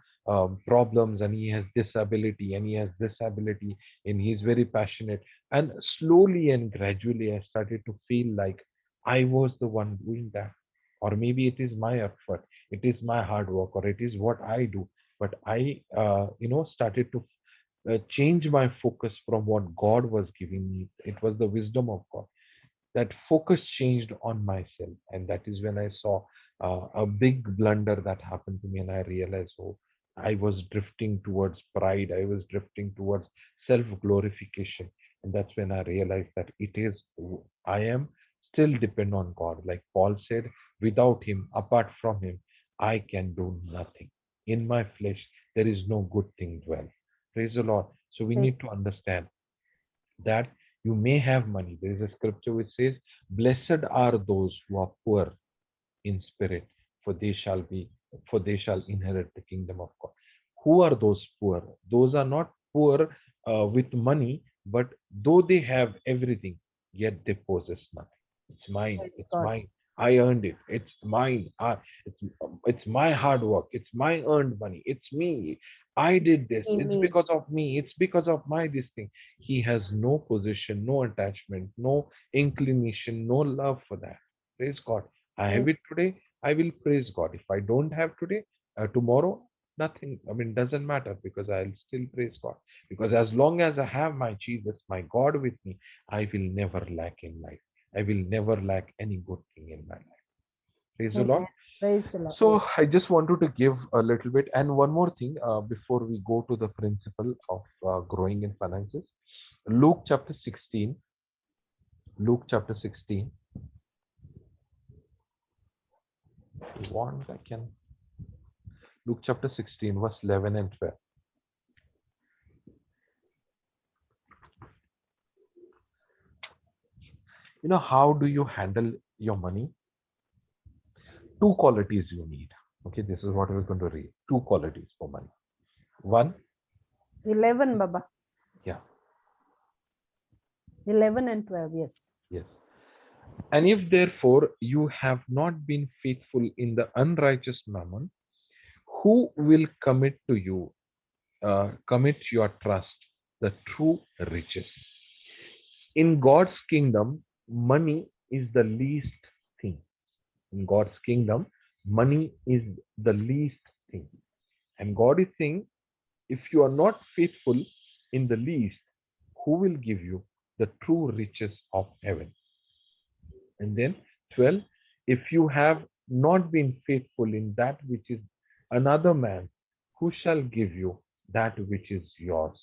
problems, and he has this ability and he has this ability, and he's very passionate. And slowly and gradually I started to feel like I was the one doing that, or maybe it is my effort, it is my hard work, or it is what I do. But I started to change my focus from what God was giving me. It was the wisdom of God. That focus changed on myself, and that is when I saw a big blunder that happened to me, and I realized, oh, I was drifting towards pride, I was drifting towards self glorification. And that's when I realized that I am still depend on God. Like Paul said, without Him, apart from Him, I can do nothing. In my flesh there is no good thing dwell. Praise the Lord. So we need to understand that you may have money. There is a scripture which says, blessed are those who are poor in spirit, for they shall inherit the kingdom of God. Who are those poor? Those are not poor with money, but though they have everything, yet they possess nothing. It's mine. Praise It's God. mine. I earned it. It's mine. It's my hard work. It's my earned money. It's me. I did this. It's Me. because of me. It's because of my this thing. He has no position, no attachment, no inclination, no love for that. Praise God. I have it today. I will praise God. If I don't have today, tomorrow, nothing. I mean, doesn't matter, because I'll still praise God. Because as long as I have my Jesus, my God with me, I will never lack in life. I will never lack any good thing in my life. Praise the Lord. Amen. Praise the Lord. So I just wanted to give a little bit. And one more thing before we go to the principle of growing in finances. Luke chapter 16. Luke chapter 16. One second. Luke chapter 16, verse 11 and 12. How do you handle your money? Two qualities you need. Okay, this is what we're going to read. Two qualities for money. One, 11, Baba. yeah. 11 and 12, yes. Yes. And if therefore you have not been faithful in the unrighteous mammon, who will commit your trust, the true riches? In God's kingdom, money is the least thing. In God's kingdom, money is the least thing. And God is saying, if you are not faithful in the least, who will give you the true riches of heaven? And then 12, if you have not been faithful in that which is another man, who shall give you that which is yours?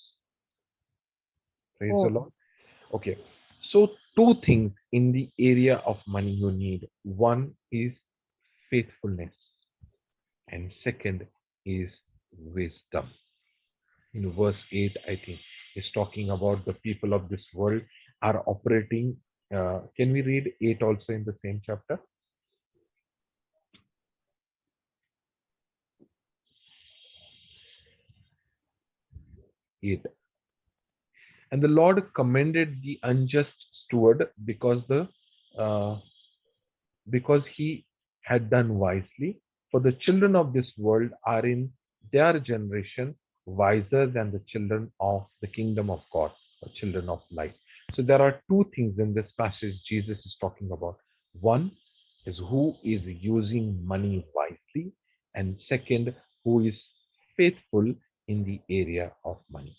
Praise the Oh. Lord. Okay. So two things in the area of money you need. One is faithfulness, and second is wisdom. In verse 8, I think, is talking about the people of this world are operating. Can we read 8 also in the same chapter? 8. And the Lord commended the unjust steward because he had done wisely. For the children of this world are in their generation wiser than the children of the kingdom of God, or children of light. So there are two things in this passage Jesus is talking about. One is who is using money wisely, and second, who is faithful in the area of money.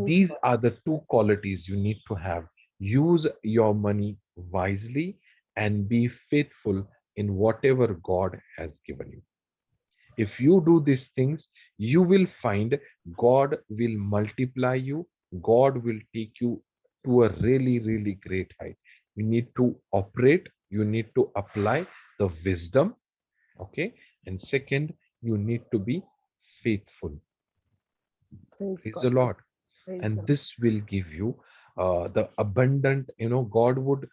These are the two qualities you need to have. Use your money wisely and be faithful in whatever God has given you. If you do these things, you will find God will multiply you. God will take you to a really, really great height. You need to operate. You need to apply the wisdom. Okay. And second, you need to be faithful. Praise the Lord. And this will give you the abundant, God would,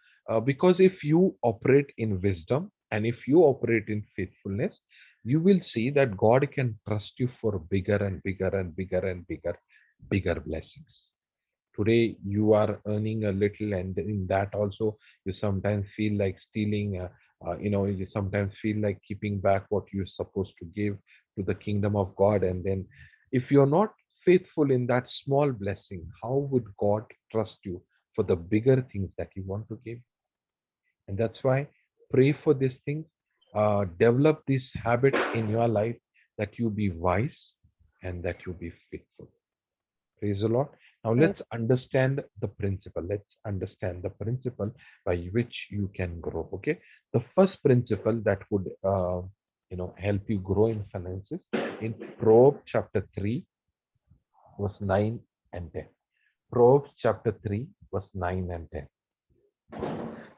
because if you operate in wisdom and if you operate in faithfulness, you will see that God can trust you for bigger and bigger and bigger and bigger blessings. Today you are earning a little, and in that also you sometimes feel like stealing, you sometimes feel like keeping back what you're supposed to give to the kingdom of God. And then if you're not faithful in that small blessing, how would God trust you for the bigger things that you want to give? And that's why pray for these things. Develop this habit in your life, that you be wise and that you be faithful. Praise the Lord. Now let's understand the principle. Let's understand the principle by which you can grow. Okay. The first principle that would help you grow in finances, in Proverbs chapter 3, verse 9 and 10. Proverbs chapter 3, verse 9 and 10.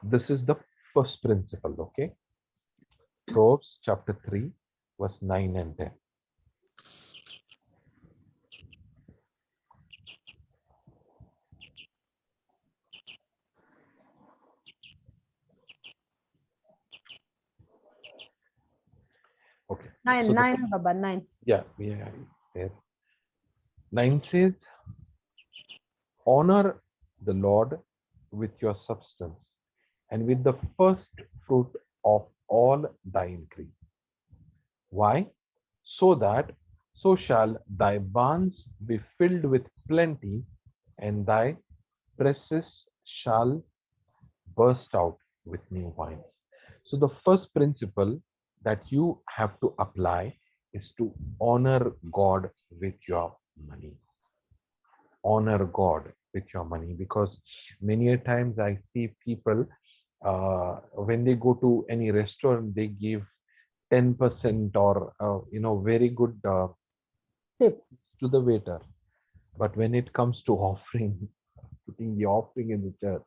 This is the first principle, okay? Proverbs chapter 3, verse 9 and 10. Okay. So 9, Baba, 9. Yeah, there. 9 says, honor the Lord with your substance and with the first fruit of all thy increase. Why? So shall thy barns be filled with plenty, and thy presses shall burst out with new wine. So the first principle that you have to apply is to honor God with your money. Honor God with your money, because many a times I see people when they go to any restaurant, they give 10% or very good Tip. to the waiter. But when it comes to offering, putting the offering in the church,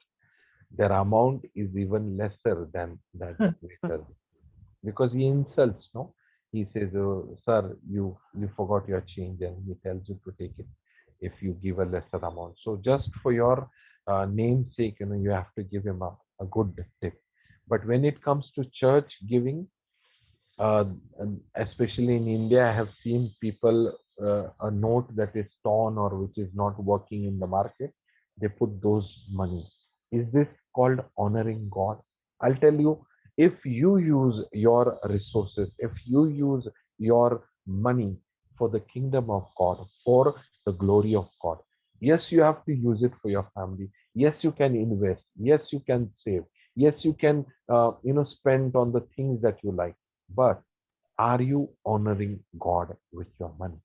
their amount is even lesser than that waiter, because he insults. No, he says, oh, "Sir, you forgot your change," and he tells you to take it if you give a lesser amount. So just for your name's sake, you have to give him a good tip. But when it comes to church giving, especially in India, I have seen people a note that is torn or which is not working in the market. they put those money. Is this called honoring God? I'll tell you, if you use your resources, if you use your money for the kingdom of God, for the glory of God, yes, you have to use it for your family. Yes, you can invest. Yes, you can save. Yes, you can, spend on the things that you like. But are you honoring God with your money?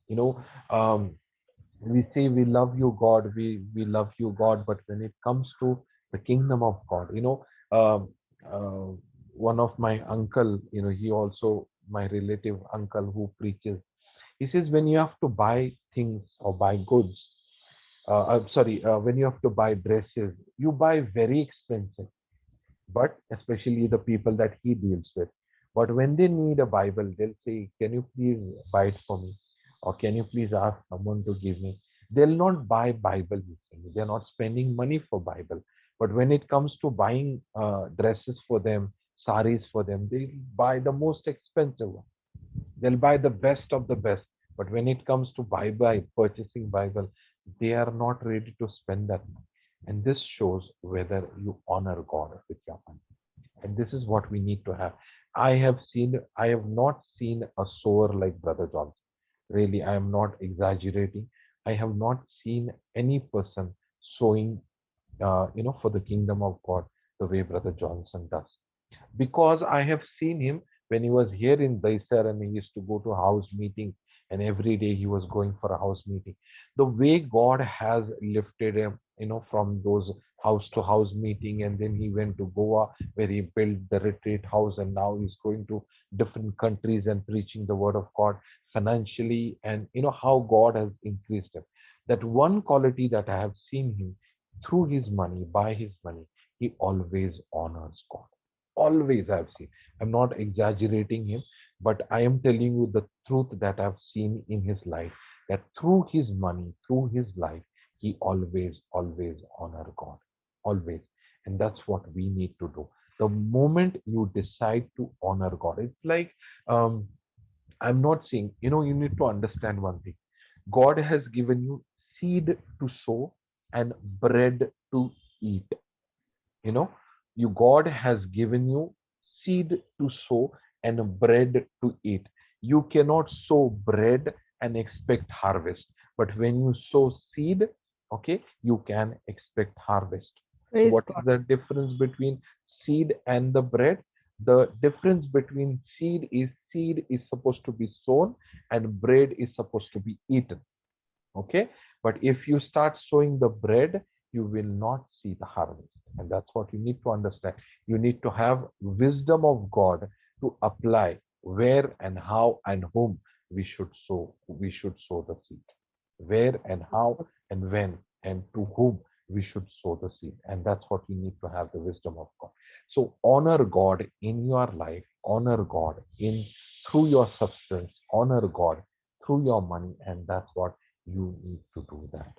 You know, we say we love you, God. We love you, God. But when it comes to the kingdom of God, um, uh, one of my uncle, he also my relative uncle who preaches. He says when you have to buy things or buy goods, I'm sorry, when you have to buy dresses, you buy very expensive, but especially the people that he deals with. But when they need a Bible, they'll say, can you please buy it for me? Or can you please ask someone to give me? They'll not buy Bible with me. They're not spending money for Bible. But when it comes to buying dresses for them, saris for them, they buy the most expensive one. They'll buy the best of the best. But when it comes to purchasing Bible, they are not ready to spend that money. And this shows whether you honor God with your money. And this is what we need to have. I have not seen a sower like Brother Johnson. Really, I am not exaggerating. I have not seen any person sowing, for the kingdom of God the way Brother Johnson does, because I have seen him when he was here in Daisar and he used to go to house meetings, and every day he was going for a house meeting. The way God has lifted him, from those house to house meeting, and then he went to Goa where he built the retreat house, and now he's going to different countries and preaching the word of God financially, and how God has increased him. That one quality that I have seen him through his money, by his money, he always honors God. Always I've seen. I'm not exaggerating him, but I am telling you the truth that I've seen in his life, that through his money, through his life, he always honor God. Always. And that's what we need to do. The moment you decide to honor God, it's like, I'm not saying, you need to understand one thing. God has given you seed to sow and bread to eat. you know you God has given you seed to sow and bread to eat. You cannot sow bread and expect harvest, but when you sow seed, okay, you can expect harvest. So Praise what God. is the difference between seed and the bread? The difference between seed is supposed to be sown and bread is supposed to be eaten. Okay, but if you start sowing the bread, you will not see the harvest. And that's what you need to understand. You need to have wisdom of God to apply where and how and whom we should sow the seed. Where and how and when and to whom we should sow the seed. And that's what you need to have, the wisdom of God. So honor God in your life, honor God in through your substance, honor God through your money, and that's what you need to do that.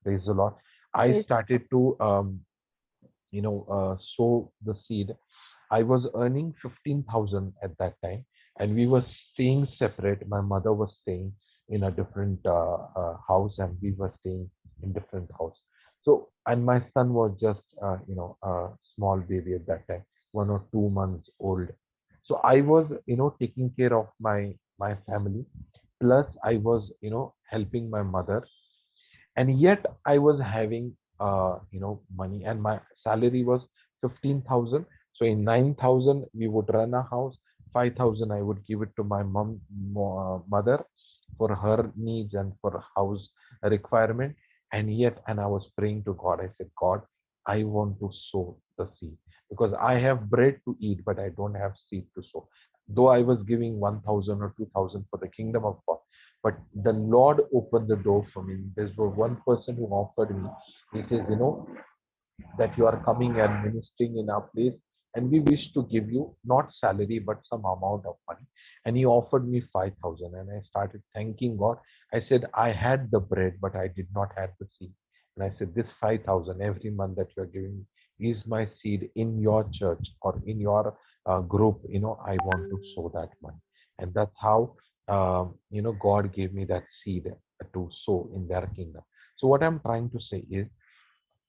Praise the Lord. I Praise started to sow the seed. I was earning 15,000 at that time, and we were staying separate. My mother was staying in a different house, and we were staying in different house. So, and my son was just a small baby at that time, 1 or 2 months old. So I was taking care of my family. Plus, I was helping my mother, and yet I was having money, and my salary was 15,000. So in 9,000 we would run a house, 5,000 I would give it to my mother for her needs and for house requirement. And I was praying to God. I said, God, I want to sow the seed, because I have bread to eat but I don't have seed to sow. Though I was giving 1,000 or 2,000 for the kingdom of God, but the Lord opened the door for me. There's one person who offered me. He says, that you are coming and ministering in our place, and we wish to give you not salary but some amount of money. And he offered me 5,000, and I started thanking God. I said, I had the bread but I did not have the seed. And I said, this 5,000 every month that you are giving me is my seed in your church or in your group. I want to sow that money. And that's how God gave me that seed. to sow in their kingdom. So what I'm trying to say is,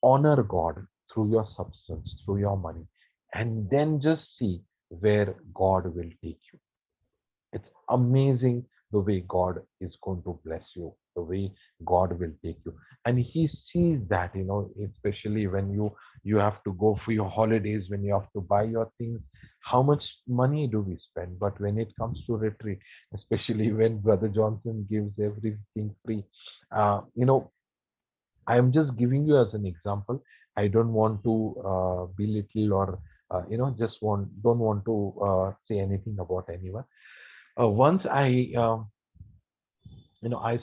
honor God through your substance, through your money, and then just see where God will take you. It's amazing the way God is going to bless you, the way God will take you. And he sees that, especially when you have to go for your holidays, when you have to buy your things, how much money do we spend? But when it comes to retreat, especially when Brother Johnson gives everything free, I am just giving you as an example. I don't want to belittle or just don't want to say anything about anyone. Once I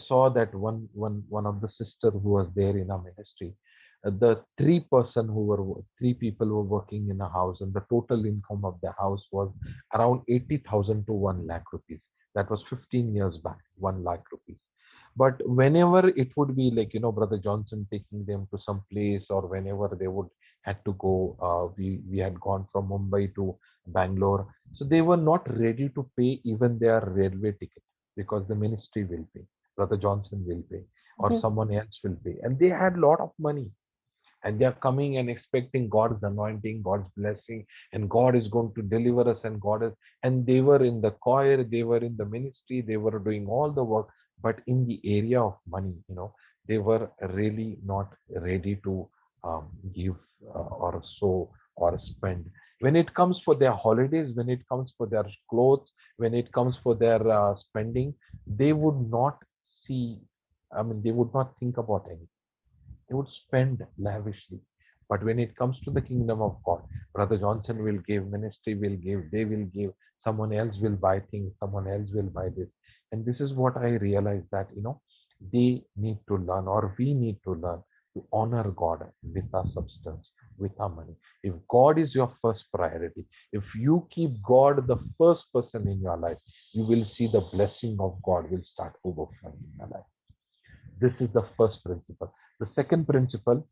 saw that one of the sister who was there in our ministry. The three people were working in a house, and the total income of the house was around 80,000 to 1 lakh rupees. That was 15 years back, 1 lakh rupees. But whenever it would be like, Brother Johnson taking them to some place, or whenever they would had to go, we had gone from Mumbai to Bangalore. So they were not ready to pay even their railway ticket, because the ministry will pay, Brother Johnson will pay, or Mhm. someone else will pay. And they had a lot of money, and they are coming and expecting God's anointing, God's blessing, and God is going to deliver us, and they were in the choir, they were in the ministry, they were doing all the work, but in the area of money, they were really not ready to give or sow or spend. When it comes for their holidays, when it comes for their clothes, when it comes for their spending, they would not see, they would not think about anything. They would spend lavishly. But when it comes to the kingdom of God, Brother Johnson will give, ministry will give, they will give, someone else will buy things, someone else will buy this. And this is what I realized, that, they need to learn, or we need to learn to honor God with our substance, with our money. If God is your first priority, if you keep God the first person in your life, you will see the blessing of God will start overflowing in your life. This is the first principle. The second principle,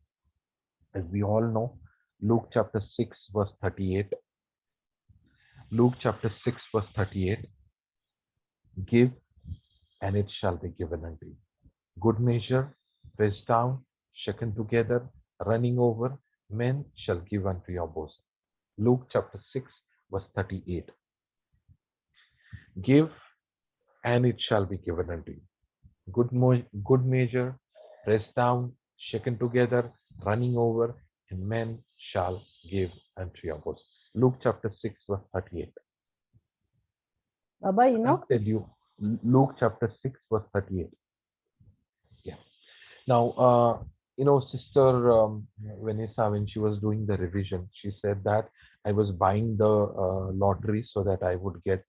as we all know, Luke chapter 6, verse 38. Luke chapter 6, verse 38. Give, and it shall be given unto you. Good measure, pressed down, shaken together, running over, men shall give unto your bosom. Luke chapter 6, verse 38. Give, and it shall be given unto you. Good measure, pressed down, shaken together, running over, and men shall give unto your bosom. Luke chapter 6, verse 38. Baba, I'll tell you, Luke chapter 6, verse 38. Yeah. Now, Sister Vanessa, when she was doing the revision, she said that I was buying the lottery so that I would get,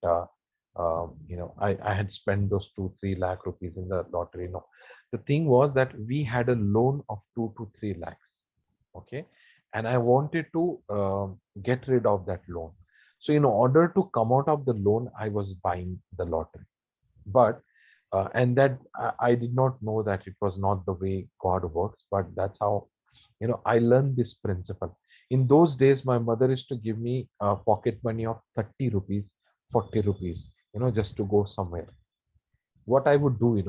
I had spent those 2-3 lakh rupees in the lottery. No, the thing was that we had a loan of 2 to 3 lakhs. Okay. And I wanted to get rid of that loan. So in order to come out of the loan, I was buying the lottery. But and that I did not know that it was not the way God works, but that's how I learned this principle. In those days, my mother used to give me pocket money of 30 rupees, 40 rupees, just to go somewhere. What I would do,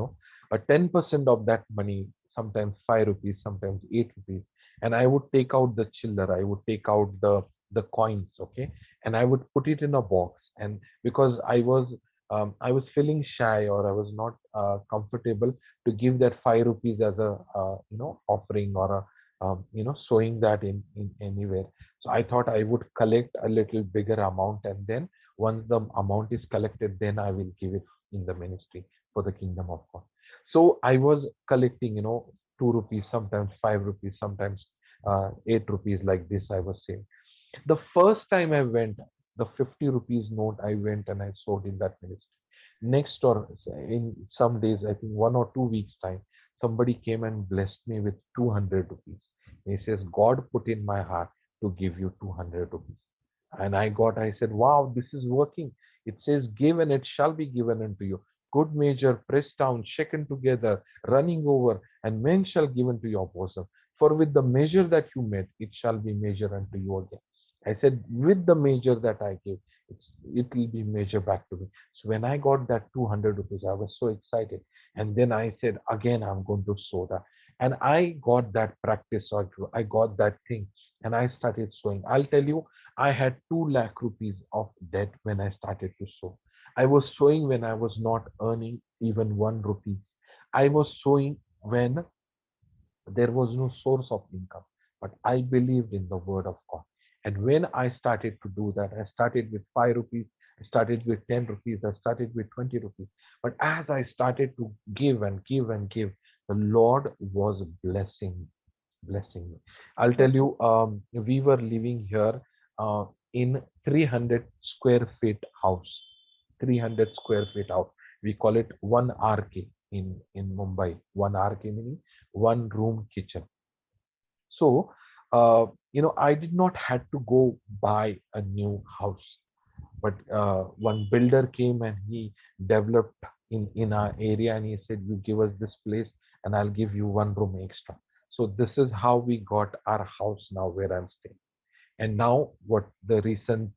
10% of that money, sometimes 5 rupees, sometimes 8 rupees, and I would take out the chiller, I would take out the coins, okay, and I would put it in a box. And because I was feeling shy, or I was not comfortable to give that 5 rupees as a offering, or a sowing that in anywhere. So I thought I would collect a little bigger amount, and then once the amount is collected, then I will give it in the ministry for the kingdom of God. So I was collecting, 2 rupees, sometimes 5 rupees, sometimes 8 rupees, like this I was saying. The first time I went, the 50 rupees note, I went and I sold in that ministry. Next, or in some days, I think 1 or 2 weeks time, somebody came and blessed me with 200 rupees. And he says, God put in my heart to give you 200 rupees. And I said, wow, this is working. It says, give and it shall be given unto you. Good measure, pressed down, shaken together, running over, and men shall give unto your bosom. For with the measure that you met, it shall be measured unto you again. I said, with the measure that I gave, it will be measured back to me. So when I got that 200 rupees, I was so excited. And then I said, again, I'm going to sow that. And I got that practice, or I got that thing, and I started sowing. I'll tell you, I had 2 lakh rupees of debt when I started to sow. I was sowing when I was not earning even 1 rupee. I was sowing when there was no source of income, but I believed in the word of God. And when I started to do that, I started with 5 rupees, I started with 10 rupees, I started with 20 rupees. But as I started to give and give and give, the Lord was blessing me. I'll tell you, we were living here in 300 square feet house, 300 square feet house. We call it 1 RK in Mumbai. 1 RK meaning 1 room kitchen. So, I did not had to go buy a new house, but one builder came and he developed in our area, and he said, you give us this place and I'll give you 1 room extra. So this is how we got our house now where I'm staying. And now what the recent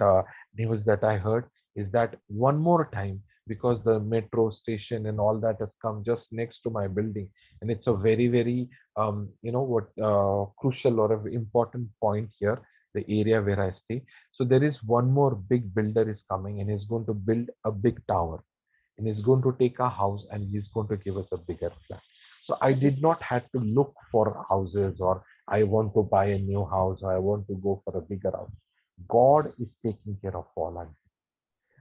news that I heard is that one more time, because the metro station and all that has come just next to my building, and it's a very, very, crucial or an important point here, the area where I stay. So there is one more big builder is coming, and he's going to build a big tower, and he's going to take a house, and he's going to give us a bigger flat. So I did not have to look for houses, or I want to buy a new house, or I want to go for a bigger house. God is taking care of all our needs.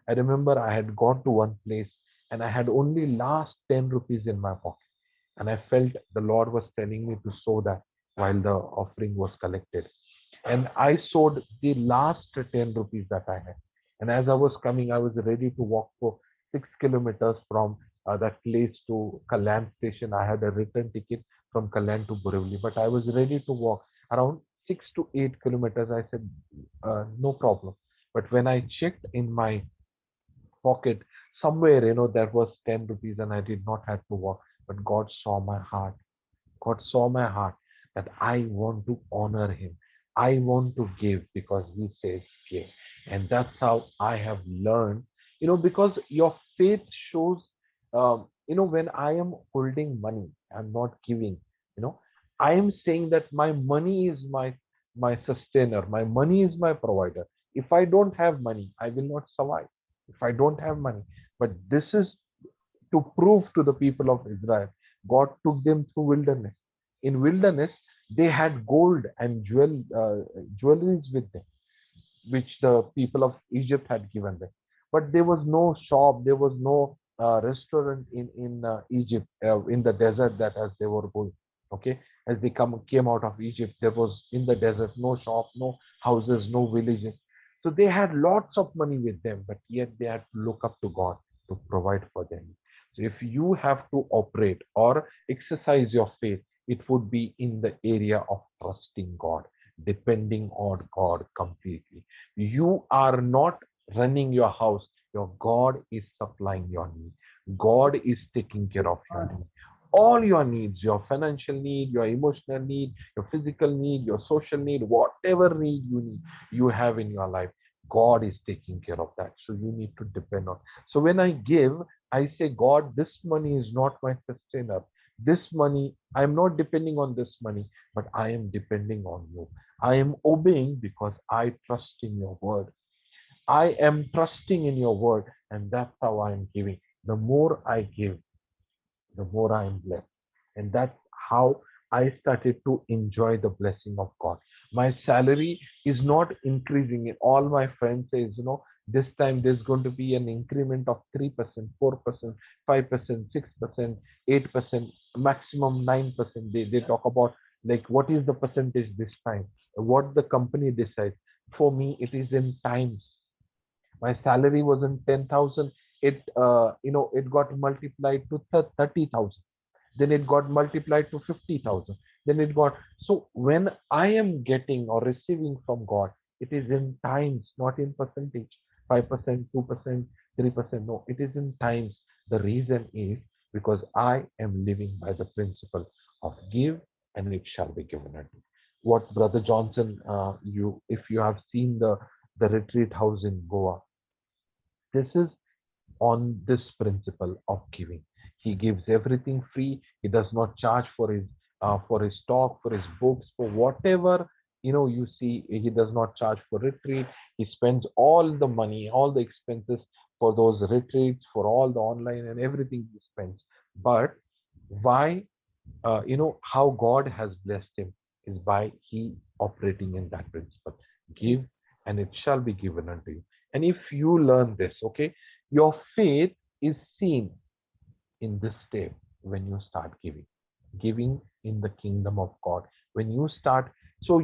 I remember I had gone to one place and I had only last 10 rupees in my pocket. And I felt the Lord was telling me to sow that while the offering was collected. And I sowed the last 10 rupees that I had. And as I was coming, I was ready to walk for 6 kilometers from that place to Kalyan station. I had a return ticket from Kalyan to Borivali, but I was ready to walk around 6 to 8 kilometers. I said, no problem. But when I checked in my pocket, somewhere, there was 10 rupees and I did not have to walk. But God saw my heart. God saw my heart that I want to honor him. I want to give because he says give. And that's how I have learned, because your faith shows, when I am holding money, I'm not giving, I am saying that my money is my sustainer. My money is my provider. If I don't have money, I will not survive. If I don't have money. But this is to prove to the people of Israel, God took them through wilderness. In wilderness, they had gold and jewelries with them, which the people of Egypt had given them. But there was no shop, there was no restaurant in Egypt, in the desert that as they were going. Okay, as they came out of Egypt, there was in the desert no shop, no houses, no villages. So they had lots of money with them, but yet they had to look up to God to provide for them. So if you have to operate or exercise your faith, it would be in the area of trusting God, depending on God completely. You are not running your house. Your God is supplying your need. God is taking care of your need. All your needs, your financial need, your emotional need, your physical need, your social need, whatever need you have in your life, God is taking care of that. So you need to depend on. So when I give, I say, God, this money is not my sustainer. This money, I'm not depending on this money, but I am depending on you. I am obeying because I trust in your word. I am trusting in your word, and that's how I am giving. The more I give, the more I am blessed. And that's how I started to enjoy the blessing of God. My salary is not increasing. All my friends say, this time there's going to be an increment of 3%, 4%, 5%, 6%, 8%, maximum 9%. They talk about like what is the percentage this time, what the company decides. For me, it is in times. My salary wasn't 10,000. It got multiplied to 30,000. Then it got multiplied to 50,000. Then it got, so when I am getting or receiving from God, it is in times, not in percentage, 5%, 2%, 3%. No, it is in times. The reason is because I am living by the principle of give and it shall be given unto you. What Brother Johnson, if you have seen the retreat house in Goa, this is on this principle of giving. He gives everything free. He does not charge for his talk, for his books, for whatever you see. He does not charge for retreat. He spends all the money, all the expenses for those retreats, for all the online and everything he spends. But why? How God has blessed him is by he operating in that principle. Give, and it shall be given unto you. And if you learn this, okay, your faith is seen in this step when you start giving in the kingdom of God. When you start, so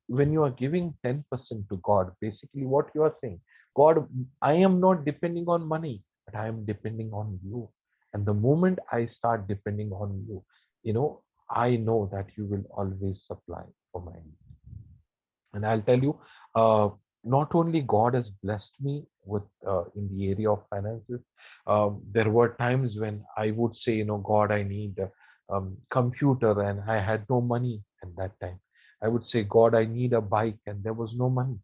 when you are giving 10% to God, basically what you are saying, God, I am not depending on money, but I am depending on you. And the moment I start depending on you, I know that you will always supply for my needs. And I'll tell you, not only God has blessed me with in the area of finances. There were times when I would say, God, I need a computer, and I had no money at that time. I would say, God, I need a bike, and there was no money.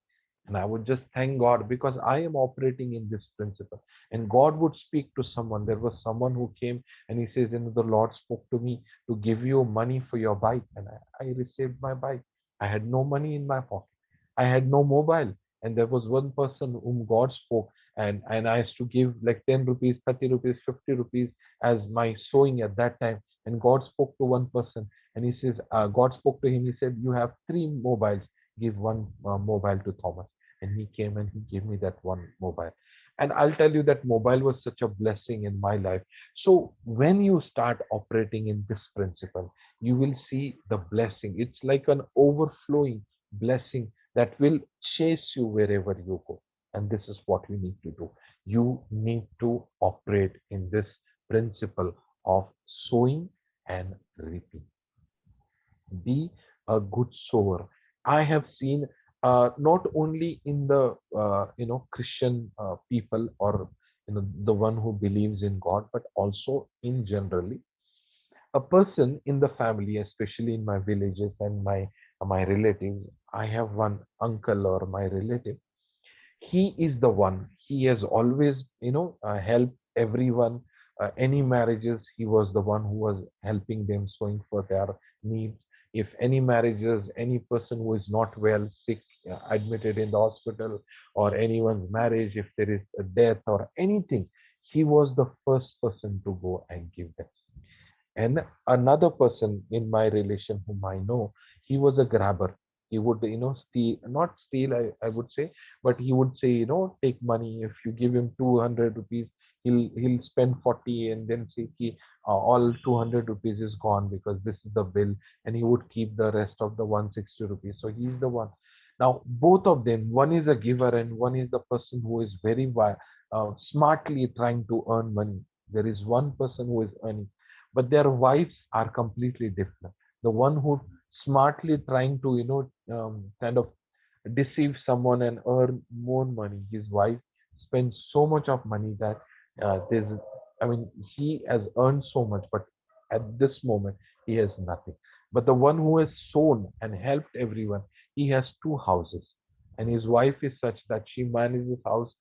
And I would just thank God because I am operating in this principle. And God would speak to someone. There was someone who came and he says, the Lord spoke to me to give you money for your bike. And I received my bike. I had no money in my pocket. I had no mobile. And there was one person whom God spoke, and I used to give like 10 rupees, 30 rupees, 50 rupees as my sowing at that time. And God spoke to one person, and he says, God spoke to him. He said, you have 3 mobiles. Give one mobile to Thomas. And he came and he gave me that one mobile. And I'll tell you that mobile was such a blessing in my life. So when you start operating in this principle, you will see the blessing. It's like an overflowing blessing that will chase you wherever you go. And this is what you need to do. You need to operate in this principle of sowing and reaping. Be a good sower. I have seen not only in the Christian people, or the one who believes in God, but also in generally a person in the family, especially in my villages and my relatives. I have one uncle or my relative. He is the one. He has always helped everyone. Any marriages, he was the one who was helping them, sowing for their needs. If any marriages, any person who is not well, sick, admitted in the hospital, or anyone's marriage, if there is a death or anything, he was the first person to go and give them. And another person in my relation whom I know, he was a grabber. He would, steal, not steal, I would say, but he would say, take money. If you give him 200 rupees, he'll spend 40 and then say, all 200 rupees is gone because this is the bill. And he would keep the rest of the 160 rupees. So he's the one. Now, both of them, one is a giver and one is the person who is very smartly trying to earn money. There is one person who is earning, but their wives are completely different. The one who smartly trying to kind of deceive someone and earn more money, his wife spends so much of money that he has earned so much, but at this moment he has nothing. But the one who has sown and helped everyone, he has 2 houses, and his wife is such that she manages house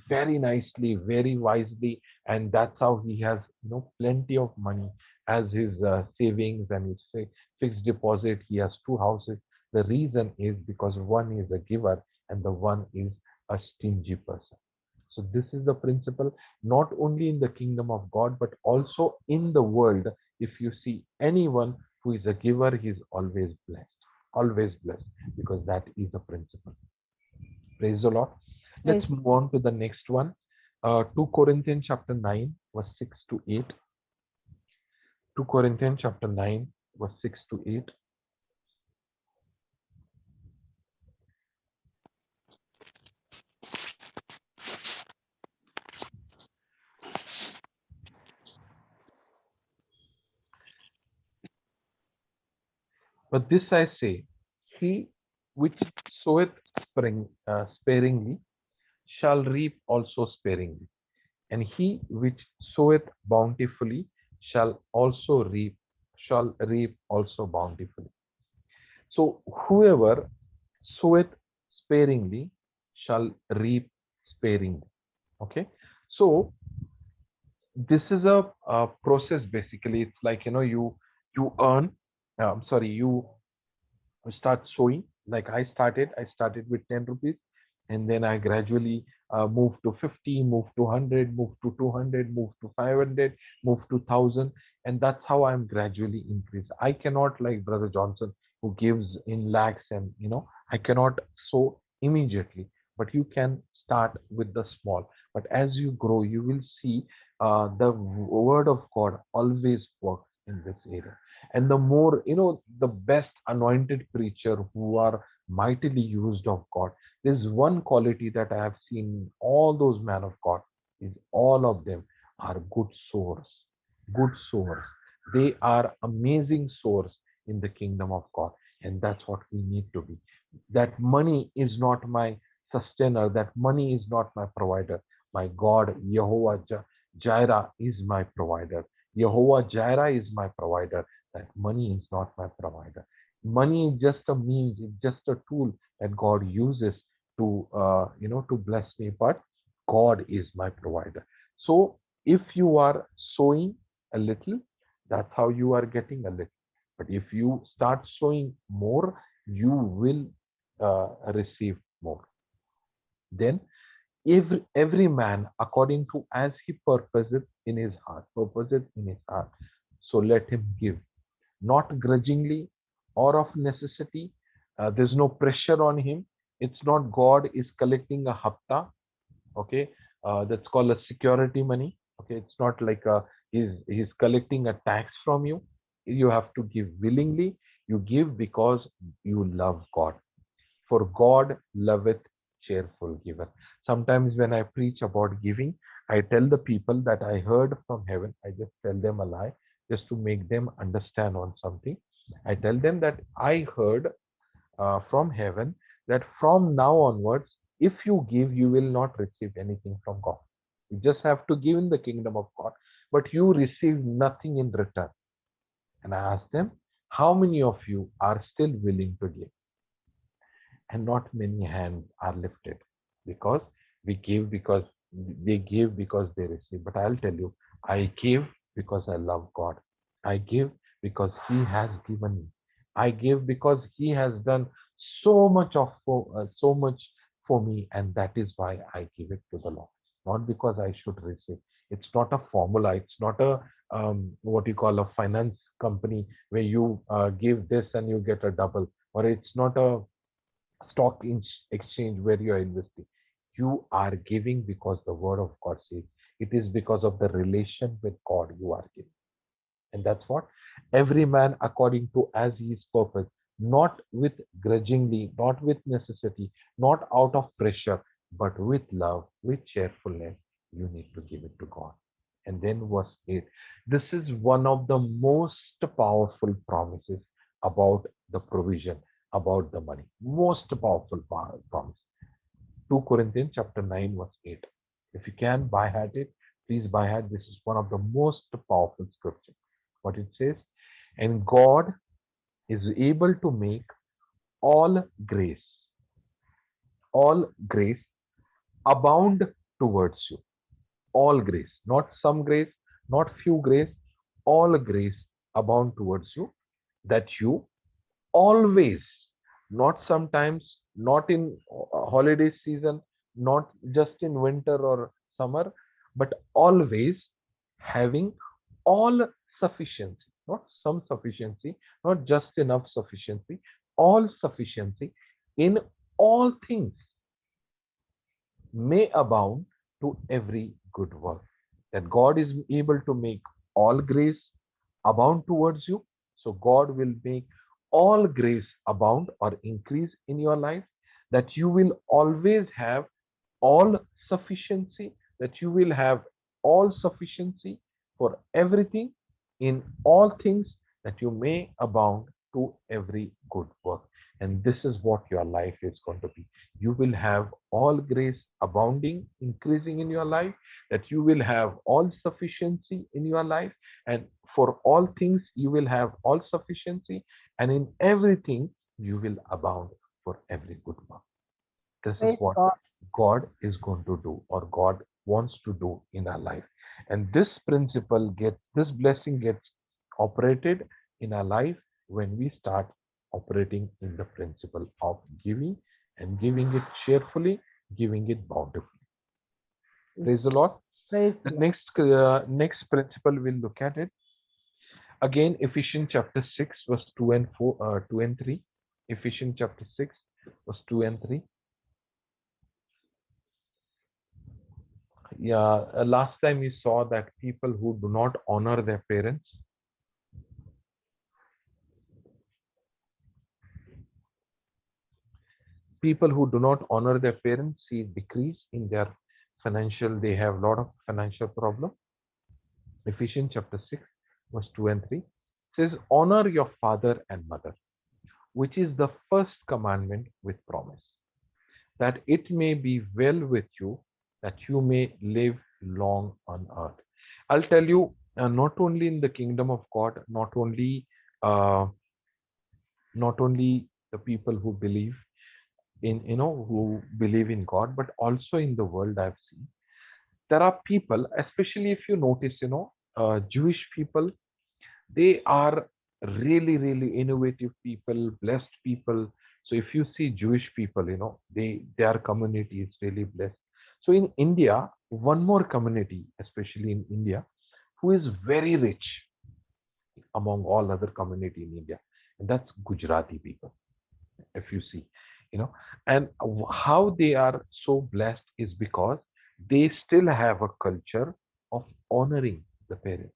very nicely, very wisely, and that's how he has plenty of money as his savings and his fixed deposit. He has 2 houses. The reason is because one is a giver and the one is a stingy person. So this is the principle, not only in the kingdom of God, but also in the world. If you see anyone who is a giver, he is always blessed, because that is the principle. Praise the Lord. Let's move on to the next one. 2 Corinthians chapter 9, verse 6 to 8. 2 Corinthians chapter 9, verse 6 to 8. But this I say, he which soweth sparingly shall reap also sparingly, and he which soweth bountifully shall reap also bountifully. So whoever soweth sparingly shall reap sparingly. Okay. So this is a process basically. It's like, you earn, sorry, you start sowing. Like I started with 10 rupees, and then I gradually moved to 50, moved to 100, moved to 200, moved to 500, moved to 1000. And that's how I'm gradually increased. I cannot, like Brother Johnson, who gives in lakhs, and I cannot sow immediately, but you can start with the small. But as you grow, you will see the word of God always works in this area. And the more, the best anointed preacher who are mightily used of God, there's one quality that I have seen in all those men of God, is all of them are good sowers. Good sowers. They are amazing sowers in the kingdom of God. And that's what we need to be. That money is not my sustainer. That money is not my provider. My God, Jehovah Jireh is my provider. Jehovah Jireh is my provider. That money is not my provider. Money is just a means, it's just a tool that God uses to, to bless me. But God is my provider. So if you are sowing a little, that's how you are getting a little. But if you start sowing more, you will receive more. Then every man according to as he purposes in his heart. So let him give, not grudgingly or of necessity. There's no pressure on him. It's not God is collecting a hafta, okay? That's called a security money, okay? It's not like he's collecting a tax from you. You have to give willingly. You give because you love God. For God loveth cheerful giver. Sometimes when I preach about giving, I tell the people that I heard from heaven. I just tell them a lie just to make them understand on something. I tell them that I heard from heaven that from now onwards, if you give, you will not receive anything from God. You just have to give in the kingdom of God, but you receive nothing in return. And I asked them, how many of you are still willing to give? And not many hands are lifted, because we give because they give because they receive. But I'll tell you, I give because I love God. I give because He has given me. I give because He has done so much for me, and that is why I give it to the Lord. Not because I should receive. It's not a formula. It's not a what you call a finance company where you give this and you get a double, or it's not a stock exchange where you are investing. You are giving because the word of God says. It is because of the relation with God you are giving. And that's what every man according to as his purpose, not with grudgingly, not with necessity, not out of pressure, but with love, with cheerfulness, you need to give it to God. And then verse 8. This is one of the most powerful promises about the provision, about the money. Most powerful promise. 2 Corinthians chapter 9 verse 8. If you can buy at it, please buy at. This is one of the most powerful scriptures. What it says, and God is able to make all grace abound towards you. All grace, not some grace, not few grace, all grace abound towards you, that you always, not sometimes, not in holiday season, not just in winter or summer, but always having all sufficiency, not some sufficiency, not just enough sufficiency, all sufficiency in all things may abound to every good work. That God is able to make all grace abound towards you. So God will make all grace abound or increase in your life, that you will always have all sufficiency, that you will have all sufficiency for everything in all things, that you may abound to every good work. And this is what your life is going to be. You will have all grace abounding, increasing in your life, that you will have all sufficiency in your life, and for all things you will have all sufficiency, and in everything you will abound for every good work. This is Praise what God. God is going to do, or God wants to do in our life. And this principle gets, this blessing gets operated in our life when we start operating in the principle of giving, and giving it cheerfully, giving it bountifully. Praise the Lord. Praise The the Lord. next principle we'll look at it. Again, Ephesians chapter 6, verse 2 and 2 and 3. Ephesians chapter 6, verse 2 and 3. Yeah, last time we saw that people who do not honor their parents, see decrease in their financial, they have a lot of financial problem. Ephesians chapter 6, verse 2 and 3 says, honor your father and mother, which is the first commandment with promise, that it may be well with you, that you may live long on earth. I'll tell you, not only in the kingdom of God, not only the people who believe in, who believe in God, but also in the world I've seen, there are people, especially if you notice, Jewish people, they are really, really innovative people, blessed people. So if you see Jewish people, their community is really blessed. So in India, one more community, especially in India, who is very rich among all other community in India, and that's Gujarati people. If you see, and how they are so blessed is because they still have a culture of honoring the parents.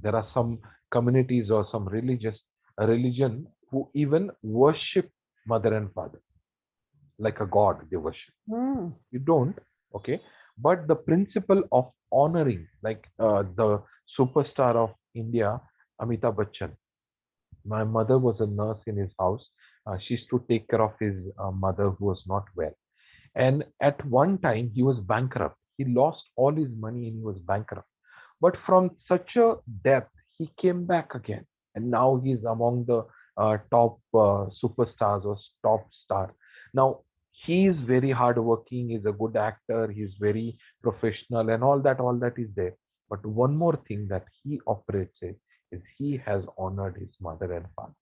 There are some communities or some religion who even worship mother and father like a god. They worship. Mm. You don't, okay? But the principle of honoring, like the superstar of India, Amitabh Bachchan. My mother was a nurse in his house. She used to take care of his mother who was not well. And at one time, he was bankrupt. He lost all his money and he was bankrupt. But from such a depth, he came back again. And now he's among the top superstars or top star. Now, he is very hardworking. He's a good actor. He's very professional and all that is there. But one more thing that he operates in is he has honored his mother and father.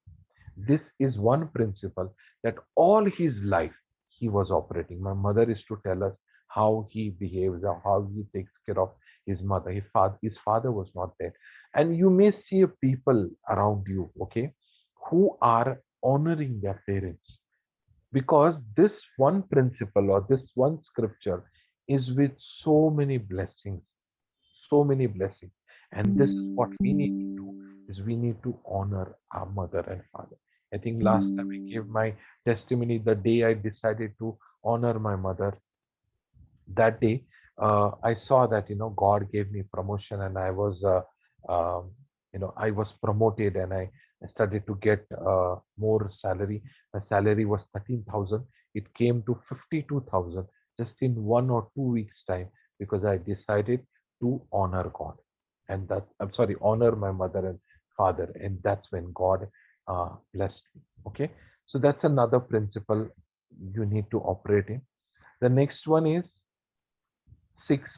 This is one principle that all his life he was operating. My mother is to tell us how he behaves or how he takes care of his mother. His father was not there. And you may see people around you, okay, who are honoring their parents, because this one principle or this one scripture is with so many blessings, so many blessings. And this is what we need to do, is we need to honor our mother and father. I think last time I gave my testimony, the day I decided to honor my mother, that day I saw that God gave me promotion, and I was I was promoted, and I started to get more salary. My salary was 13,000. It came to 52,000 just in 1 or 2 weeks time, because I decided to honor God, and that honor my mother and father, and that's when God blessed me. Okay, so that's another principle you need to operate in. The next one is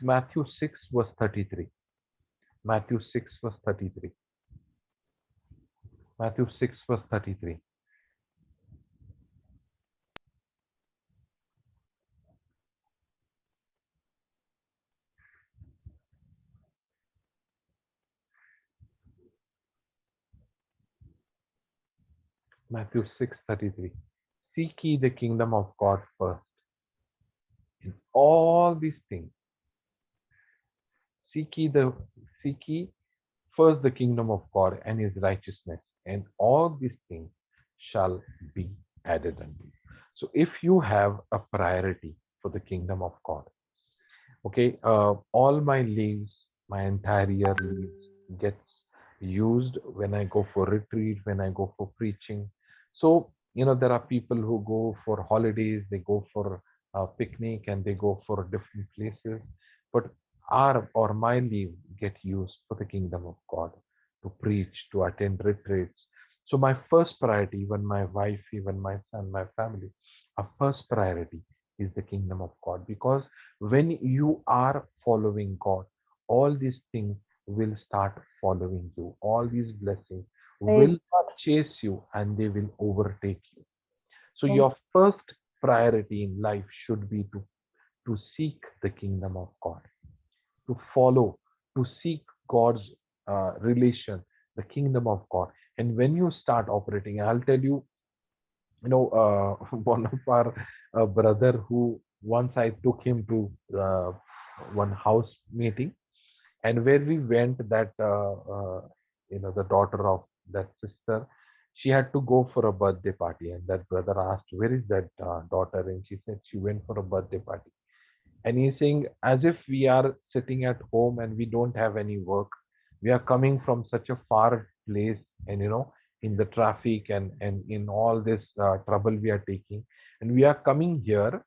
Matthew 6 verse 33. Matthew 6 verse 33. Matthew 6 verse 33. Matthew 6:33. Seek ye the kingdom of God first. In all these things, seek ye first the kingdom of God and his righteousness, and all these things shall be added unto you. So if you have a priority for the kingdom of God, okay, all my leaves, my entire year leaves gets used when I go for retreat, when I go for preaching. So there are people who go for holidays, they go for a picnic, and they go for different places, but our or my leave get used for the kingdom of God, to preach, to attend retreats. So my first priority, even my wife, even my son, my family, our first priority is the kingdom of God, because when you are following God, all these things will start following you. All these blessings Praise will God. chase you and they will overtake you. So Thank your first priority in life should be to seek the kingdom of God, to follow, to seek God's relation, the kingdom of God. And when you start operating, I'll tell you, one of our brother who once I took him to one house meeting, and where we went, that the daughter of that sister, she had to go for a birthday party, and that brother asked, where is that daughter? And she said she went for a birthday party. And he's saying, as if we are sitting at home and we don't have any work, we are coming from such a far place, and in the traffic and in all this trouble we are taking, and we are coming here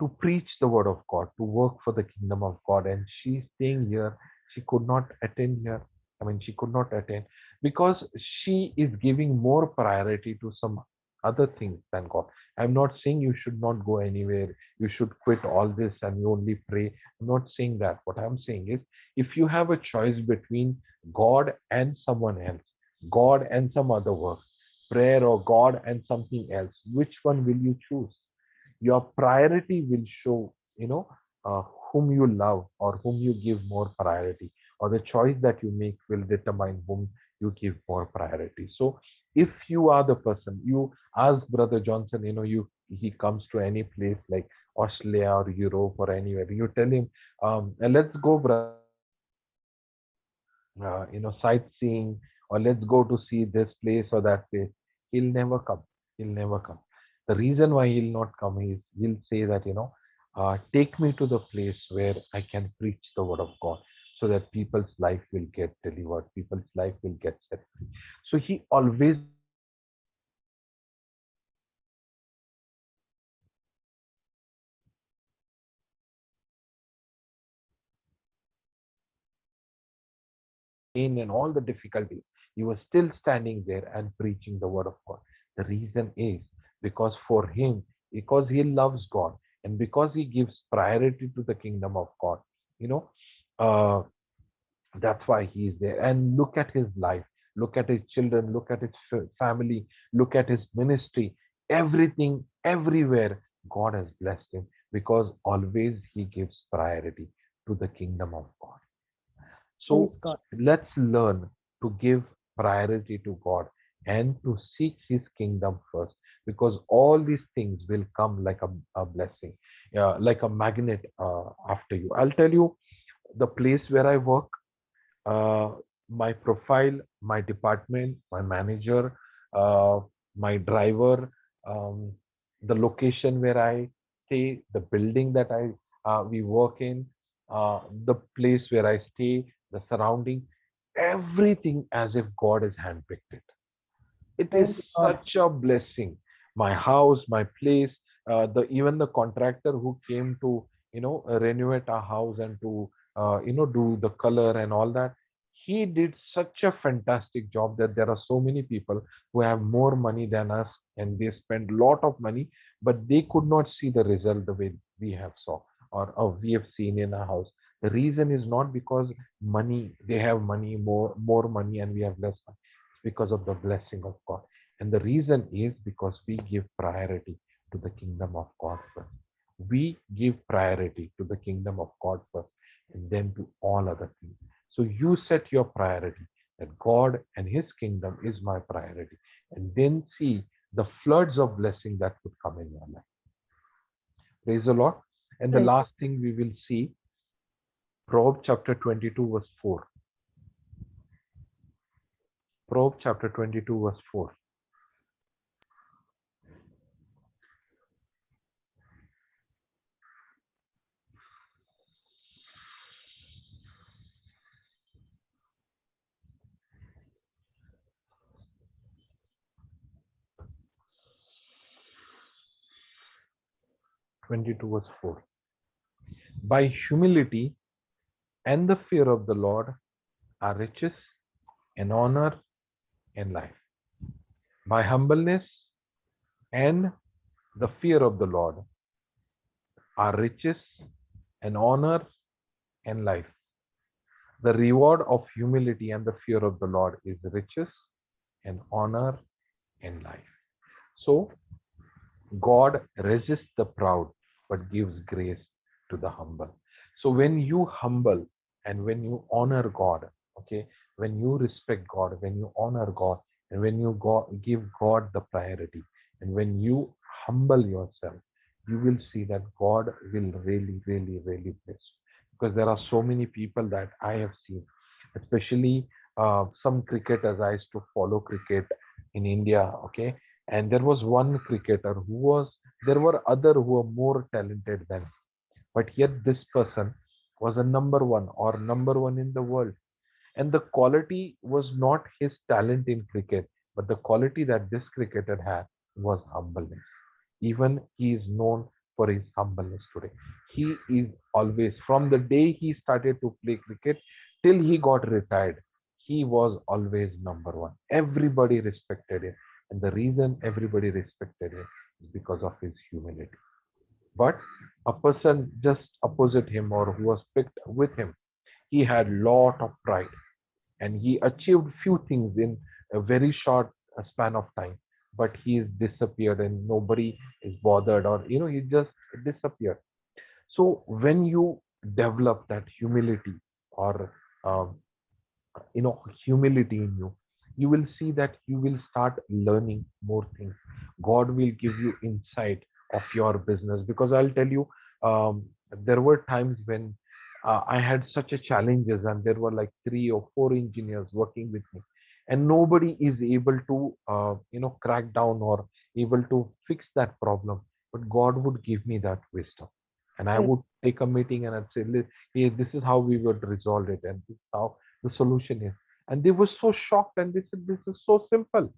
to preach the word of God, to work for the kingdom of God. And she's staying here. She could not attend here. I mean, she could not attend because she is giving more priority to some other things than God. I'm not saying you should not go anywhere. You should quit all this and you only pray. I'm not saying that. What I'm saying is, if you have a choice between God and someone else, God and some other work, prayer or God and something else, which one will you choose? Your priority will show, uh, whom you love or whom you give more priority, or the choice that you make will determine whom you give more priority. So if you are the person, you ask Brother Johnson, he comes to any place like Australia or Europe or anywhere, you tell him, let's go, brother, sightseeing, or let's go to see this place or that place. He'll never come. He'll never come. The reason why he'll not come is he'll say that, take me to the place where I can preach the word of God, so that people's life will get delivered, people's life will get set free. So he always pain and all the difficulties, he was still standing there and preaching the word of God. The reason is because for him, because he loves God and because he gives priority to the kingdom of God, you know, uh, that's why he is there. And look at his life, look at his children, look at his family, look at his ministry, everything, everywhere. God has blessed him because always he gives priority to the kingdom of God. So Praise God. let's learn to give priority to God and to seek his kingdom first, because all these things will come like a blessing, like a magnet after you. I'll tell you, the place where I work, uh, my profile, my department, my manager, uh, my driver, um, the location where I stay, the building that we work in, the place where I stay, the surrounding, everything as if God has handpicked it. It is Praise God. such a blessing. My house, my place, the even the contractor who came to renovate our house and to do the color and all that, he did such a fantastic job that there are so many people who have more money than us and they spend a lot of money, but they could not see the result the way we have saw, or we have seen in our house. The reason is not because money, they have money, more money, and we have less money. It's because of the blessing of God. And the reason is because we give priority to the kingdom of God first. We give priority to the kingdom of God first, and then to all other things. So you set your priority that God and his kingdom is my priority, and then see the floods of blessing that would come in your life. Praise the Lord. And the Praise last thing we will see, Proverbs chapter 22 verse 4. Proverbs chapter 22 verse 4. Verse 4. By humility and the fear of the Lord are riches and honor and life. By humbleness and the fear of the Lord are riches and honor and life. The reward of humility and the fear of the Lord is riches and honor in life. So God resists the proud but gives grace to the humble. So when you humble and when you honor God, okay, when you respect God, when you honor God, and when you give God the priority, and when you humble yourself, you will see that God will really, really, really bless you. Because there are so many people that I have seen, especially some cricketers. I used to follow cricket in India, okay, and there was one cricketer who was, there were other who were more talented than, but yet this person was a number one or number one in the world. And the quality was not his talent in cricket, but the quality that this cricketer had was humbleness. Even he is known for his humbleness today. He is always, from the day he started to play cricket till he got retired, he was always number one. Everybody respected him. And the reason everybody respected him is because of his humility. But a person just opposite him or who was picked with him, he had lot of pride and he achieved few things in a very short span of time, but he is disappeared and nobody is bothered, or he just disappeared. So when you develop that humility or um, humility in you, you will see that you will start learning more things. God will give you insight of your business, because I'll tell you, there were times when I had such a challenges and there were like 3 or 4 engineers working with me, and nobody is able to crack down or able to fix that problem. But God would give me that wisdom, and I Right. would take a meeting and I'd say, "Hey, this is how we would resolve it, and this is how the solution is." And they were so shocked and they said, "This is so simple."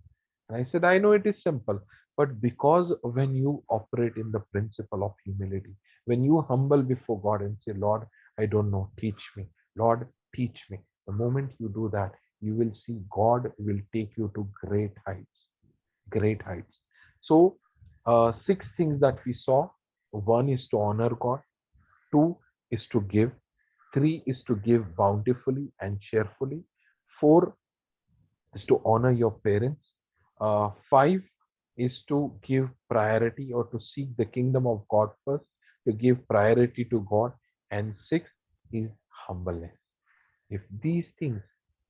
And I said, "I know it is simple, but because when you operate in the principle of humility, when you humble before God and say, Lord, I don't know, teach me. Lord, teach me. The moment you do that, you will see God will take you to great heights, great heights. So, 6 things that we saw. One is to honor God. 2 is to give. 3 is to give bountifully and cheerfully. 4 is to honor your parents. 5 is to give priority or to seek the kingdom of God first, to give priority to God. And 6 is humbleness. If these things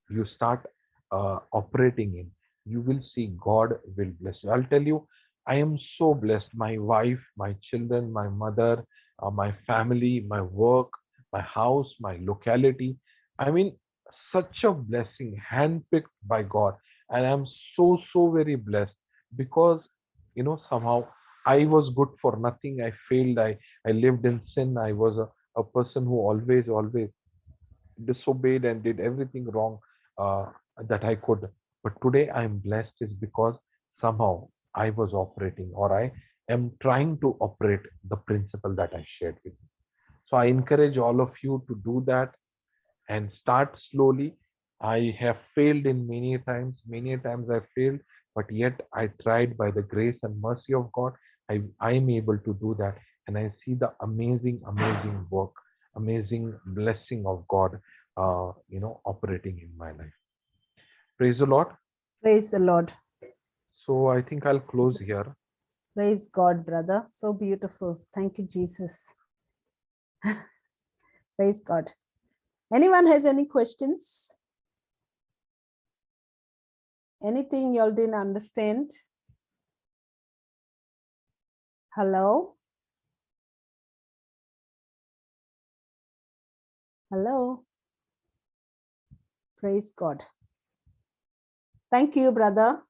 you start operating in, you will see God will bless you. I'll tell you, I am so blessed. My wife, my children, my mother, my family, my work, my house, my locality. I mean, such a blessing handpicked by God. And I'm so, so very blessed because, somehow I was good for nothing. I failed. I lived in sin. I was a person who always, always disobeyed and did everything wrong that I could. But today I'm blessed is because somehow I was operating, or I am trying to operate the principle that I shared with you. So I encourage all of you to do that and start slowly. I have failed in many times I failed, but yet I tried by the grace and mercy of God. I am able to do that, and I see the amazing, amazing work, amazing blessing of God, operating in my life. Praise the Lord. Praise the Lord. So I think I'll close here. Praise God, brother. So beautiful. Thank you, Jesus. Praise God. Anyone has any questions? Anything y'all didn't understand? Hello? Hello? Praise God. Thank you, brother.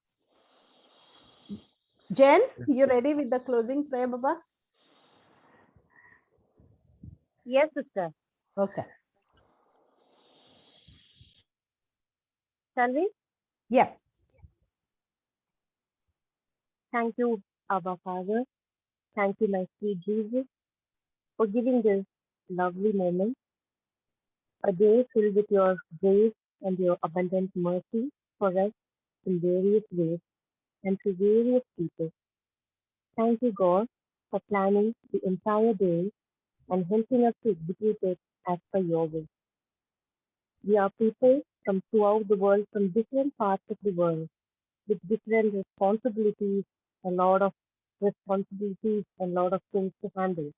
Jen, you ready with the closing prayer, Baba? Yes, sister. Okay. Shall we? Yeah. Thank you, Abba Father. Thank you, my sweet Jesus, for giving this lovely moment, a day filled with your grace and your abundant mercy for us in various ways and to various people. Thank you, God, for planning the entire day and helping us to execute it as per your will. We are people from throughout the world, from different parts of the world, with different responsibilities, a lot of responsibilities, and a lot of things to handle.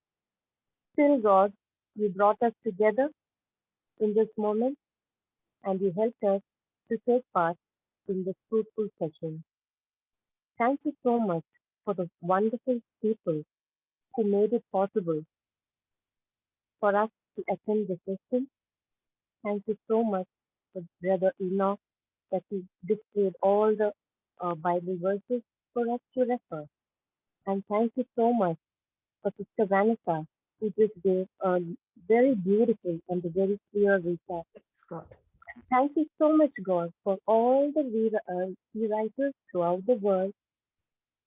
Still, God, you brought us together in this moment and you helped us to take part in this fruitful session. Thank you so much for the wonderful people who made it possible for us to attend the session. Thank you so much for Brother Enoch that he displayed all the Bible verses for us to refer. And thank you so much for Sister Vanessa, who just gave a very beautiful and a very clear recap. Thank you so much, God, for all the rewriters throughout the world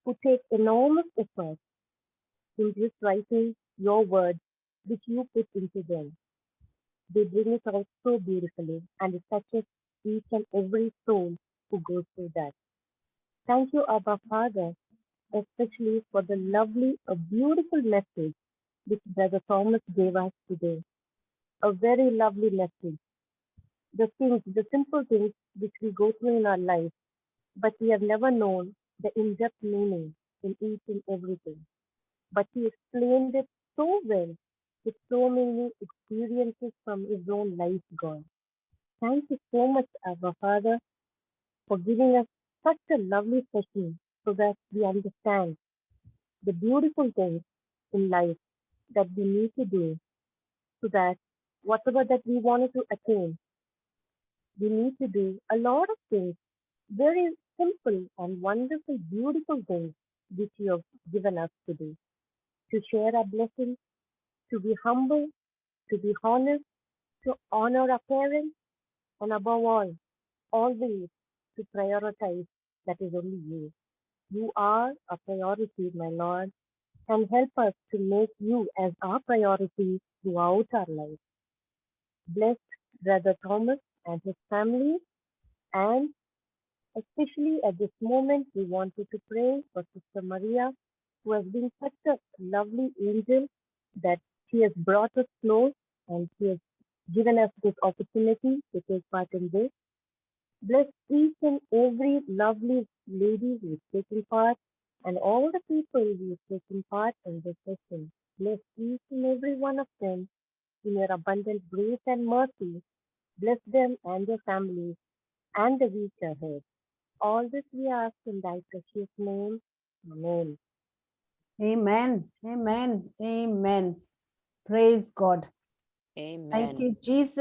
who take enormous effort in just writing your words, which you put into them. They bring it out so beautifully, and it touches each and every soul who goes through that. Thank you, Abba Father, especially for the lovely, a beautiful message which Brother Thomas gave us today. A very lovely message. The things, the simple things which we go through in our life, but we have never known the in-depth meaning in each and everything. But he explained it so well with so many experiences from his own life, God. Thank you so much, Abba Father, for giving us such a lovely session so that we understand the beautiful things in life that we need to do so that whatever that we wanted to attain, we need to do a lot of things, very simple and wonderful, beautiful things which you have given us to do. To share our blessings, to be humble, to be honest, to honor our parents, and above all, always to prioritize that is only you. You are a priority, my Lord, and help us to make you as our priority throughout our life. Bless Brother Thomas and his family, and especially at this moment, we wanted to pray for Sister Maria, who has been such a lovely angel that she has brought us close and she has given us this opportunity to take part in this. Bless each and every lovely lady who is taking part and all the people who is taking part in this session. Bless each and every one of them in your abundant grace and mercy. Bless them and their families and the week ahead. All this we ask in thy precious name. Amen. Amen. Amen. Amen. Praise God. Thank Amen. you, Jesus.